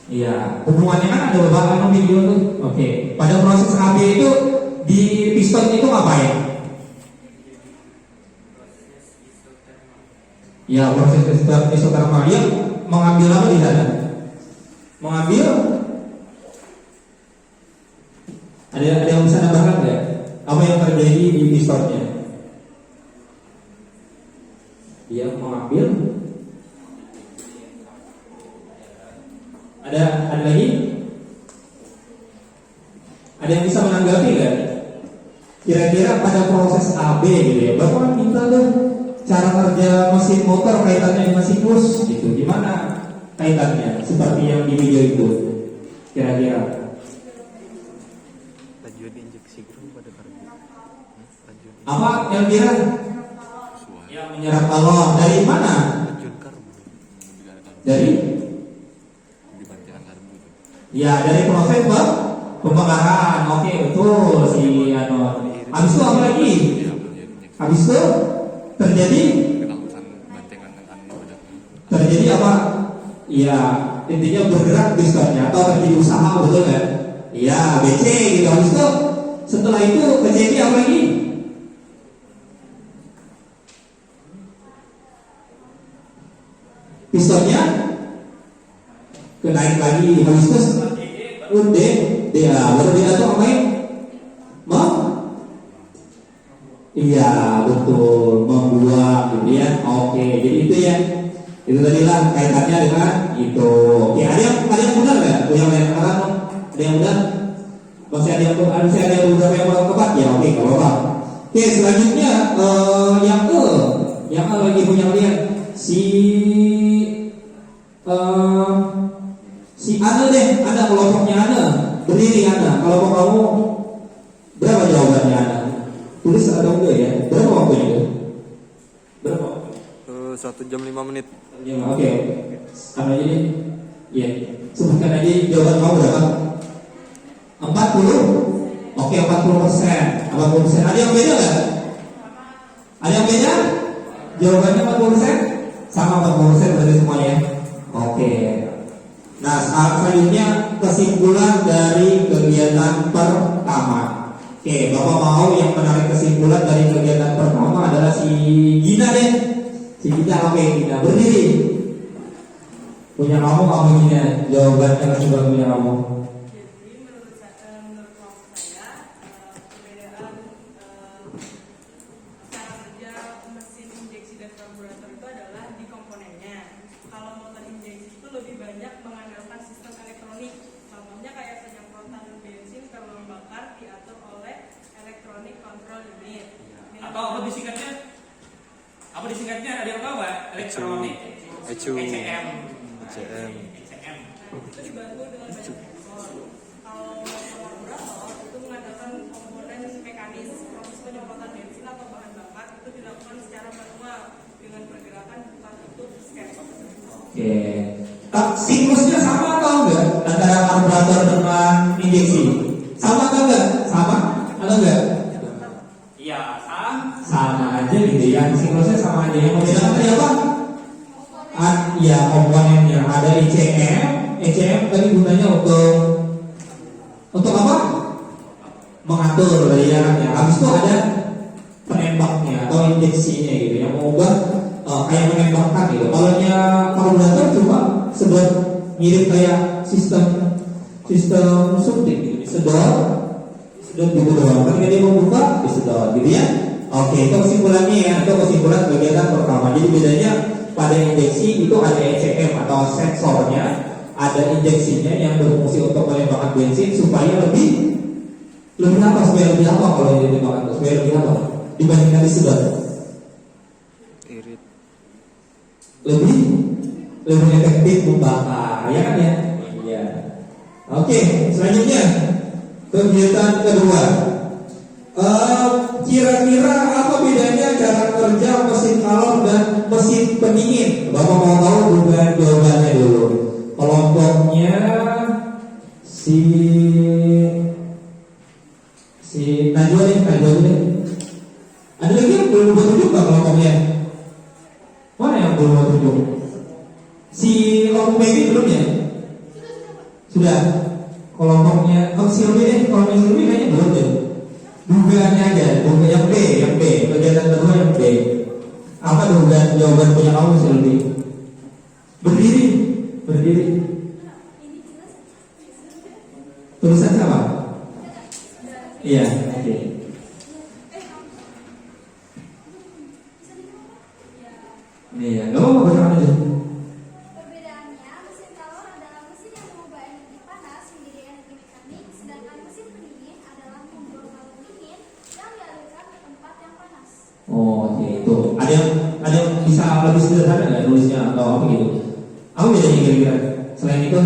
Iya, hubungannya kan ada beberapa video tuh. Oke. Pada proses AB itu di piston itu ngapain? Ya, proses isotermal yang mengambil apa di sana? Mengambil? Ada yang bisa nambahkan nggak? Apa yang terjadi di pistonnya? Dia mengambil. Ada lagi? Ada yang bisa menanggapi nggak? Kira-kira pada proses AB gitu ya, Bapak kan minta tuh cara kerja mesin motor kaitannya dengan siklus gitu. Gimana kaitannya? Seperti yang di video itu. Kira-kira Tujuan injeksi ground pada karbu. apa yang kira? Yang menyerap kalor dari mana? Tujuan karbu. Dari? Dibandingkan karbu itu. Ya, dari proses pembakaran. Oke, betul si Anwar. Habis itu apa lagi? Habis itu terjadi terjadi apa? Iya, intinya bergerak pistonnya atau terjadi usaha, betul kan? Iya, BC gitu. Habis itu setelah itu terjadi apa lagi? Pistonnya kenaik lagi. Habis itu dia baru dia tuh ngapain? Iya, betul, membuang gitu ya. Oke, jadi itu ya. Itu tadi lah kaitannya dengan itu. Oke, ada yang benar nggak? Yang lain sekarang ada yang benar? Masih ada yang beberapa yang kurang tepat ya. Oke, kalau apa? Oke, selanjutnya yang lagi punya lihat si Ana deh, Ana kelompoknya Ana berdiri Ana. Kelompok kamu berapa jawabannya Ana? Tulis atau enggak ya? Berapa waktunya itu? Berapa waktu? 1 jam 5 menit. Ya, oke. Karena ini, ya, sebutkan aja jawaban kamu berapa? 40? Oke, 40%. 40%. Ada yang beda nggak? Ada yang beda? Jawabannya 40%? Sama 40% berarti semuanya. Oke. Nah, selanjutnya kesimpulan dari kegiatan pertama. Oke, Bapak mau yang menarik kesimpulan dari kegiatan pertama adalah si Gina deh. Si Gina, oke, Gina berdiri. Punya kamu Gina. Jawabannya kesimpulan punya kamu. Jadi menurut kelompok saya perbedaan cara kerja mesin injeksi dan karburator itu adalah di komponennya. Kalau motor injeksi itu lebih banyak mengandalkan sistem elektronik. Contohnya kayak penyemprotan bensin ke ruang bakar diatur oleh electronic control unit. Atau apa disingkatnya? Apa disingkatnya? Ada yang tahu nggak? Elektronik. ECM. Itu dibantu dengan banyak sensor. Kalau karburator itu mengandalkan komponen mekanis. Proses penyemprotan bensin atau bahan bakar itu dilakukan secara manual dengan pergerakan buka tutup scan. Oke. Siklusnya sama atau enggak antara karburator dengan injeksi? Sama atau enggak? Sama atau enggak? Iya, sama. Sama aja gitu ya. Siklusnya sama aja. Yang membedakan tadi apa? Ya, komponennya ada ECM. ECM tadi gunanya untuk apa? Mengatur tadi ya. Habis itu ada penembaknya atau injeksinya gitu yang mengubah kayak menembakkan gitu. Kalau karburator cuma sedot mirip kayak sistem suntik gitu, sedot gitu doang. Ketika dia membuka, disedot gitu ya. Oke, itu kesimpulannya ya. Itu kesimpulan kegiatan pertama. Jadi bedanya pada injeksi itu ada ECM atau sensornya, ada injeksinya yang berfungsi untuk menembakkan bensin supaya lebih apa? Supaya lebih apa kalau ditembakkan? Supaya lebih apa? Dibandingkan disedot? Irit. Lebih efektif membakar, ya kan ya? Iya. Oke, selanjutnya kegiatan kedua. Kira-kira apa bedanya cara kerja mesin kalor dan mesin pendingin? Bapak mau tahu bukan jawabannya dulu. Kelompoknya si Najwa deh. Ada lagi yang belum buat tunjuk nggak kelompoknya? Mana yang belum buat tunjuk? Si kelompok Baby belum ya? Sudah. Kelompoknya si Ruby deh. Kelompok si Ruby kayaknya belum deh. Dugaannya aja, yang B, kegiatan kedua yang B. Apa dugaan jawaban punya kamu sih lebih? Berdiri. Tulisan siapa? Iya, oke. Iya, nggak apa-apa bertahan aja. Perbedaannya, mesin kalor adalah mesin yang mengubah energi panas menjadi energi mekanik, sedangkan mesin pendingin adalah membuang kalor dingin yang dialirkan ke tempat yang panas. Oh, oke, itu. Ada yang bisa lebih sederhana nggak nulisnya atau apa gitu? Apa bedanya kira-kira? Selain itu,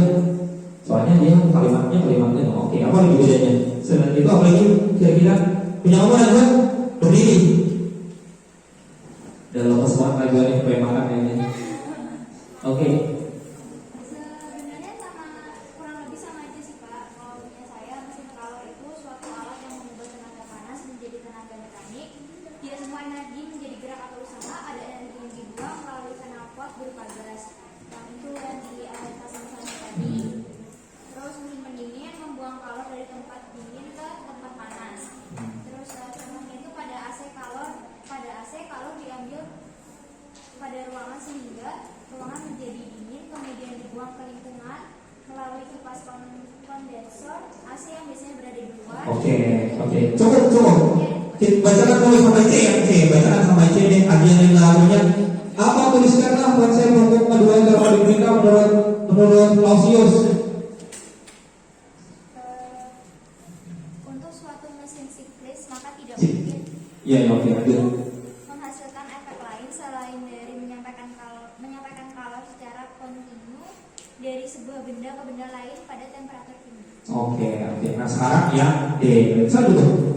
soalnya dia kalimatnya. Oke, apa lagi bedanya? Selain itu apa lagi kira-kira? Punya kamu ada? Berdiri. Dan lepas banget laguannya supaya makan ya. Oke. Sebenarnya kurang lebih sama aja sih Pak. Kalau punya saya, mesin kalor itu suatu alat yang mengubah tenaga panas menjadi tenaga mekanik. Tidak semua energi menjadi gerak atau usaha, ada energi yang dibuang melalui knalpot berupa gas. Yang itu yang dialirkan misalnya tadi. Terus mesin pendingin membuang kalor dari tempat dingin ke tempat panas. Terus contohnya itu pada AC kalor diambil pada ruangan sehingga ruangan menjadi dingin, kemudian dibuang ke lingkungan melalui kipas kondensor AC yang biasanya berada di luar. Oke. Cukup. Bacakan dulu sampai C ya. Bacakan sampai C deh. Kajian lagunya. Apa tuliskanlah konsep hukum kedua termodinamika menurut Clausius? Untuk suatu mesin siklis maka tidak Sip. mungkin Iya, oke, lanjut. menghasilkan efek lain selain dari menyampaikan kalor secara kontinu dari sebuah benda ke benda lain pada temperatur tinggi. Oke. Nah sekarang yang D. Saya dulu.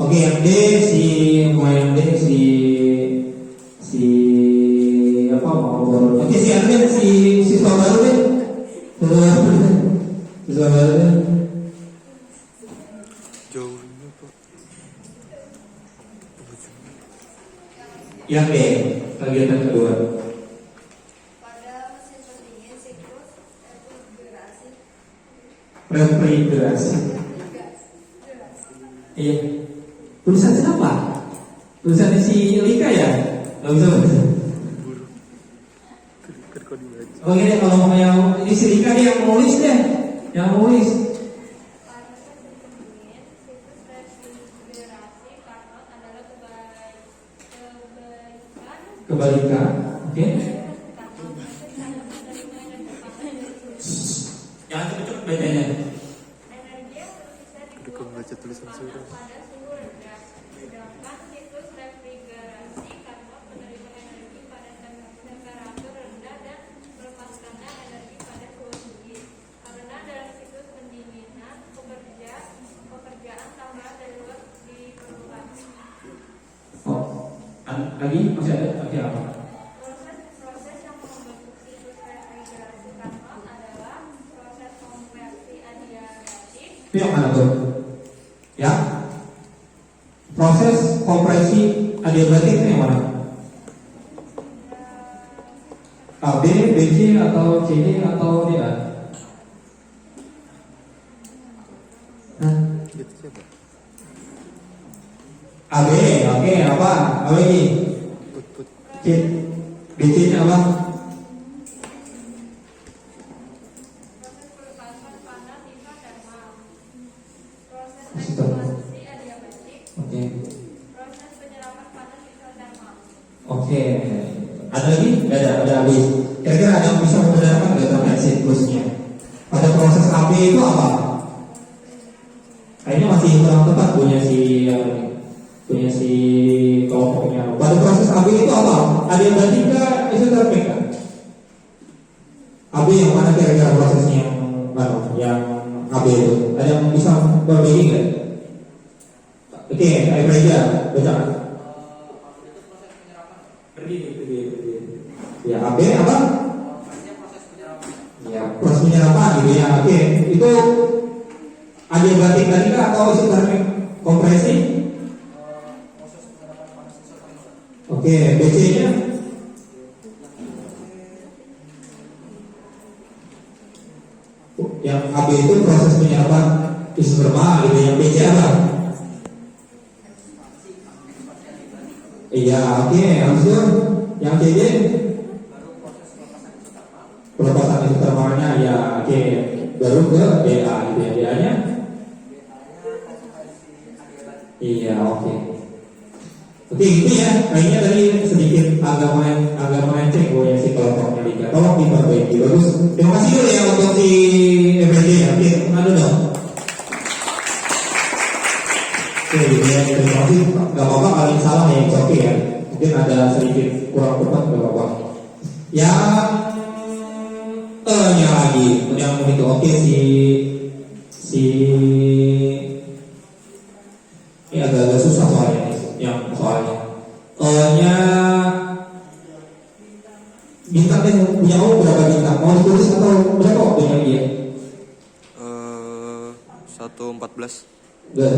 Oke, yang D si apa mau baru? Oke, si Arvin siswa baru deh. Siswa baru deh. Jauhnya Yang B, kegiatan kedua. Pada mesin pendingin siklus refrigerasi. Refrigerasi. Iya. Tulisan siapa? Tulisan si Lika ya? Gak bisa baca. Kok dibaca? Oke deh, kalau mau yang ini si Lika nih yang nulis deh. Yang nulis. Pada mesin pendingin siklus refrigerasi Carnot adalah Kebalikan. Oke. Jangan cepet-cepet bacanya. Energi yang tersisa Aduh, kok baca tulisan surat. pada suhu rendah. Sedangkan siklus refrigerasi Carnot menerima energi pada temperatur rendah dan melepaskannya energi pada suhu tinggi. Karena dalam siklus pendinginan pekerjaan tambahan dari luar diperlukan. Oh, lagi masih ada lagi apa? Proses yang membentuk siklus refrigerasi Carnot adalah proses konversi adiabatik. Itu yang mana tuh? Ya. Proses kompresi adiabatik itu yang mana? AB, BC atau CD atau DA? Hah? Itu siapa? AB, oke, apa? Apa lagi? Put. C, BC nya apa? Proses pelepasan panas isotermal. Proses Isotermal. ekspansi adiabatik. Oke, Proses penyerapan panas isotermal. oke. Ada lagi? Gak ada, ada AB. Kira-kira ada yang bisa membedakan nggak terkait siklusnya? Pada proses AB itu apa? Kayaknya masih kurang tepat punya si kelompoknya. Pada proses AB itu apa? Ada yang berarti nggak isotermik kan? AB yang mana kira-kira prosesnya yang AB itu? Ada yang bisa berbagi nggak? Oke, ayo aja, baca. Berdiri. Ya, AB apa? Ya, proses penyerapan gitu ya. Oke, itu adiabatik tadi kah atau isotermik kompresi? Oke, BC-nya? Yang AB itu proses penyerapan isotermal gitu. Yang BC apa? Iya, oke. Habis itu yang CD? Pelepasan isotermalnya ya, oke. Baru ke DA gitu ya. DA-nya? Iya, oke. Oke, gitu ya. Kayaknya tadi sedikit agak melenceng gue ya si kelompoknya Liga. Tolong diperbaiki. Bagus. Terima kasih dulu ya untuk si FBD ya. Oke, ada dong. Oke, gitu ya. Terima kasih. Gak apa-apa kalau yang salah ya, oke ya. Mungkin ada sedikit kurang tepat, gak apa-apa. Yang nya lagi, yang itu oke ini agak susah soalnya yang soalnya nya bintang deh, punya kamu berapa bintang? Mau ditulis atau berapa waktunya dia? 1:14. Gak,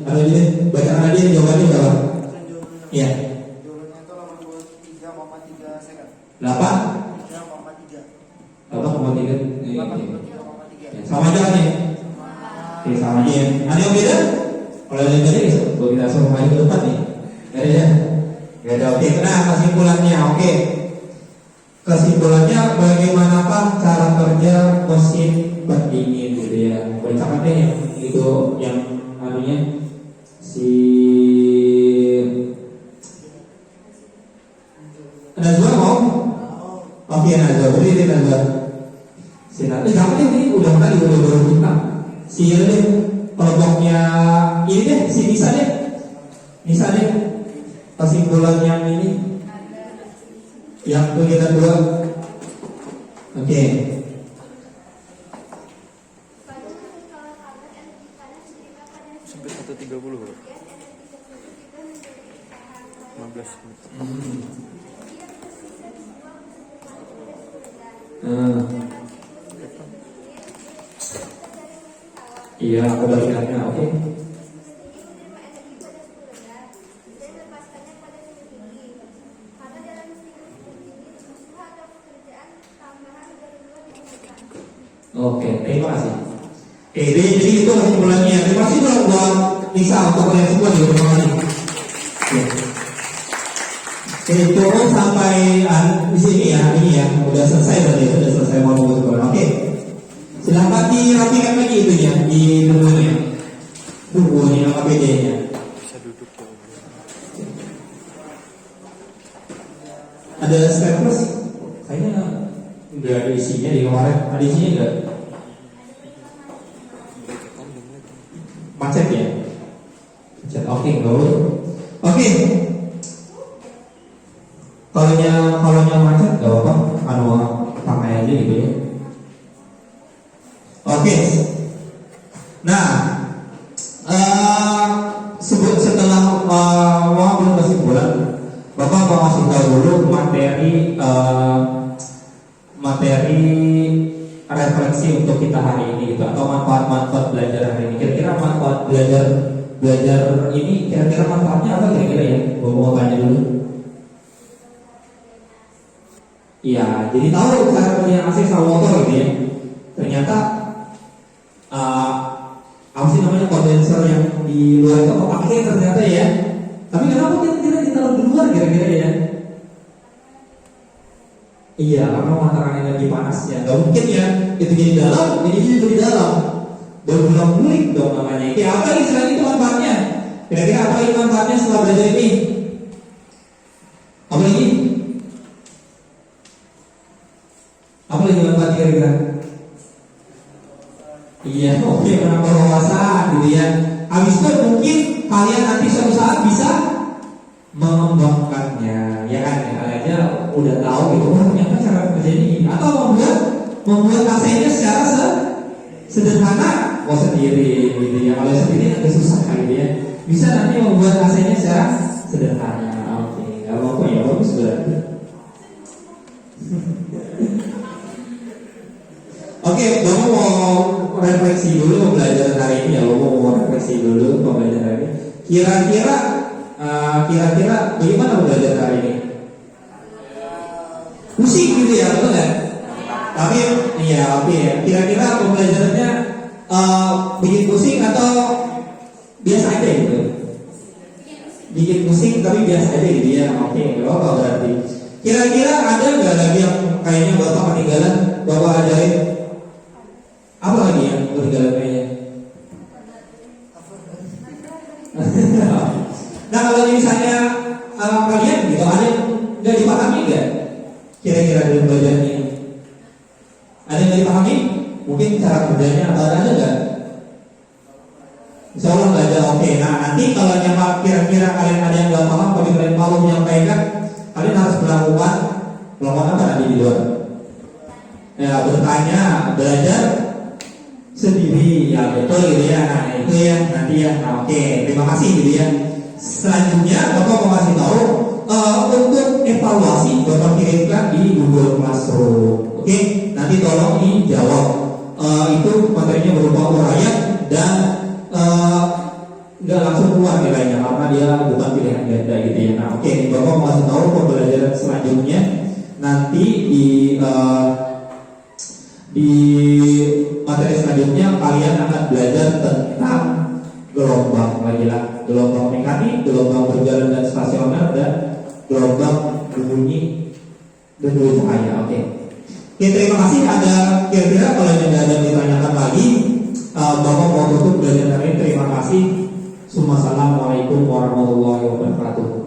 ada aja bacaan aja jawabannya berapa? Iya. Jawabannya itu 83,3 second. 8? 3,3. 8,3. Ya, 83,3. sama aja nih. Oke, sama aja ya. Ada yang beda? Kalau ada yang beda, kalau kita suruh maju ke depan nih. Gak ada ya? Gak ada. Oke, nah kesimpulannya. Oke. Kesimpulannya bagaimanakah cara kerja mesin pendingin gitu ya. Bacakan deh yang itu yang anunya si Najwa mau? Oke, Najwa, berdiri Najwa. Sinar. Jangan ini udah tadi udah kita. Si ini kelompoknya ini deh, si Nisa deh. Kesimpulan yang ini. Yang kegiatan 2. Oke. Sampai 1:30 bro. 15 menit. Iya, kebalikannya, oke. Oke, jadi itu kesimpulannya. Terima kasih dong buat Lisa untuk kalian semua di rumah ini. Oke, turun sampai di sini ya, ini ya, udah selesai tadi, udah selesai mau ngomong. Oke, silahkan dirapikan lagi itunya, di bukunya, APD-nya. Bisa duduk ya. Ada staples? Kayaknya nggak ada isinya di kemarin. Ada isinya nggak? Macet ya? Macet. Oke, oke. Kalau macet nggak apa-apa. Pakai aja gitu ya. Oke. Nah, setelah mau kesimpulan, Bapak mau kasih tahu dulu materi refleksi untuk kita hari ini gitu, atau manfaat belajar hari ini. Kira-kira manfaat belajar ini kira-kira manfaatnya apa kira-kira ya? Gue mau tanya dulu. Iya, jadi tahu cara kerja AC sama motor gitu ya. Ternyata apa sih namanya kondenser yang di luar itu kepake ternyata ya. Tapi kenapa kira-kira ditaruh di luar kira-kira ya? Iya, karena mataran energi panasnya. Gak mungkin ya itu jadi dalam, jadi itu di dalam. Berulang mulik dong namanya. Oke, apa istilahnya itu manfaatnya? Kira-kira apa ini manfaatnya setelah belajar ini? Apa lagi? Apa lagi manfaat kira-kira? Iya, oke, menambah wawasan gitu ya. Habis itu mungkin kalian nanti suatu saat bisa mengembangkannya, ya kan? Ya, kalian aja udah tahu gitu, ternyata cara kerjanya ini. Atau membuat AC-nya secara sederhana, sendiri gitu ya. Kalau sendiri agak susah gitu ya. Bisa nanti membuat AC-nya secara sederhana. Oke, nggak apa-apa ya, bagus berarti. Oke, kamu mau refleksi dulu belajar hari ini ya, mau refleksi dulu mau belajar hari ini. Kira-kira bagaimana belajar hari ini? Pusing gitu ya, betul nggak? Tapi iya, oke. Kira-kira pembelajarannya bikin pusing atau biasa aja gitu? Bikin pusing tapi biasa aja gitu ya. Oke, nggak apa-apa berarti. Kira-kira ada nggak lagi yang kayaknya bapak ketinggalan, bapak ajarin? Apa lagi yang ketinggalan kayaknya? Nah, kalau misalnya kalian gitu ada yang nggak dipahami nggak? Kira-kira dalam belajarnya ada yang nggak dipahami? Mungkin cara kerjanya atau ada nggak? Insya Allah nggak ada. Oke, nah nanti kalau yang kira-kira kalian ada yang nggak paham, tapi kalian malu menyampaikan, kalian harus melakukan apa nanti di luar? Ya, bertanya, belajar sendiri, ya betul gitu ya. Nah itu ya nanti ya. Nah, oke, terima kasih gitu ya. Selanjutnya Bapak mau kasih tahu untuk evaluasi Bapak kirimkan di Google Classroom. Oke, nanti tolong dijawab. Itu materinya berupa uraian dan nggak langsung keluar nilainya karena dia bukan pilihan ganda gitu ya. Nah oke, Bapak mau kasih tahu pembelajaran selanjutnya nanti di materi selanjutnya kalian akan belajar tentang gelombang lagi lah, gelombang mekanik, gelombang berjalan dan stasioner, dan gelombang berbunyi dan bercahaya. Oke, terima kasih. Ada kira-kira kalau yang ada yang ditanyakan lagi, Bapak mau tutup belajar hari ini. Terima kasih. Assalamualaikum warahmatullahi wabarakatuh.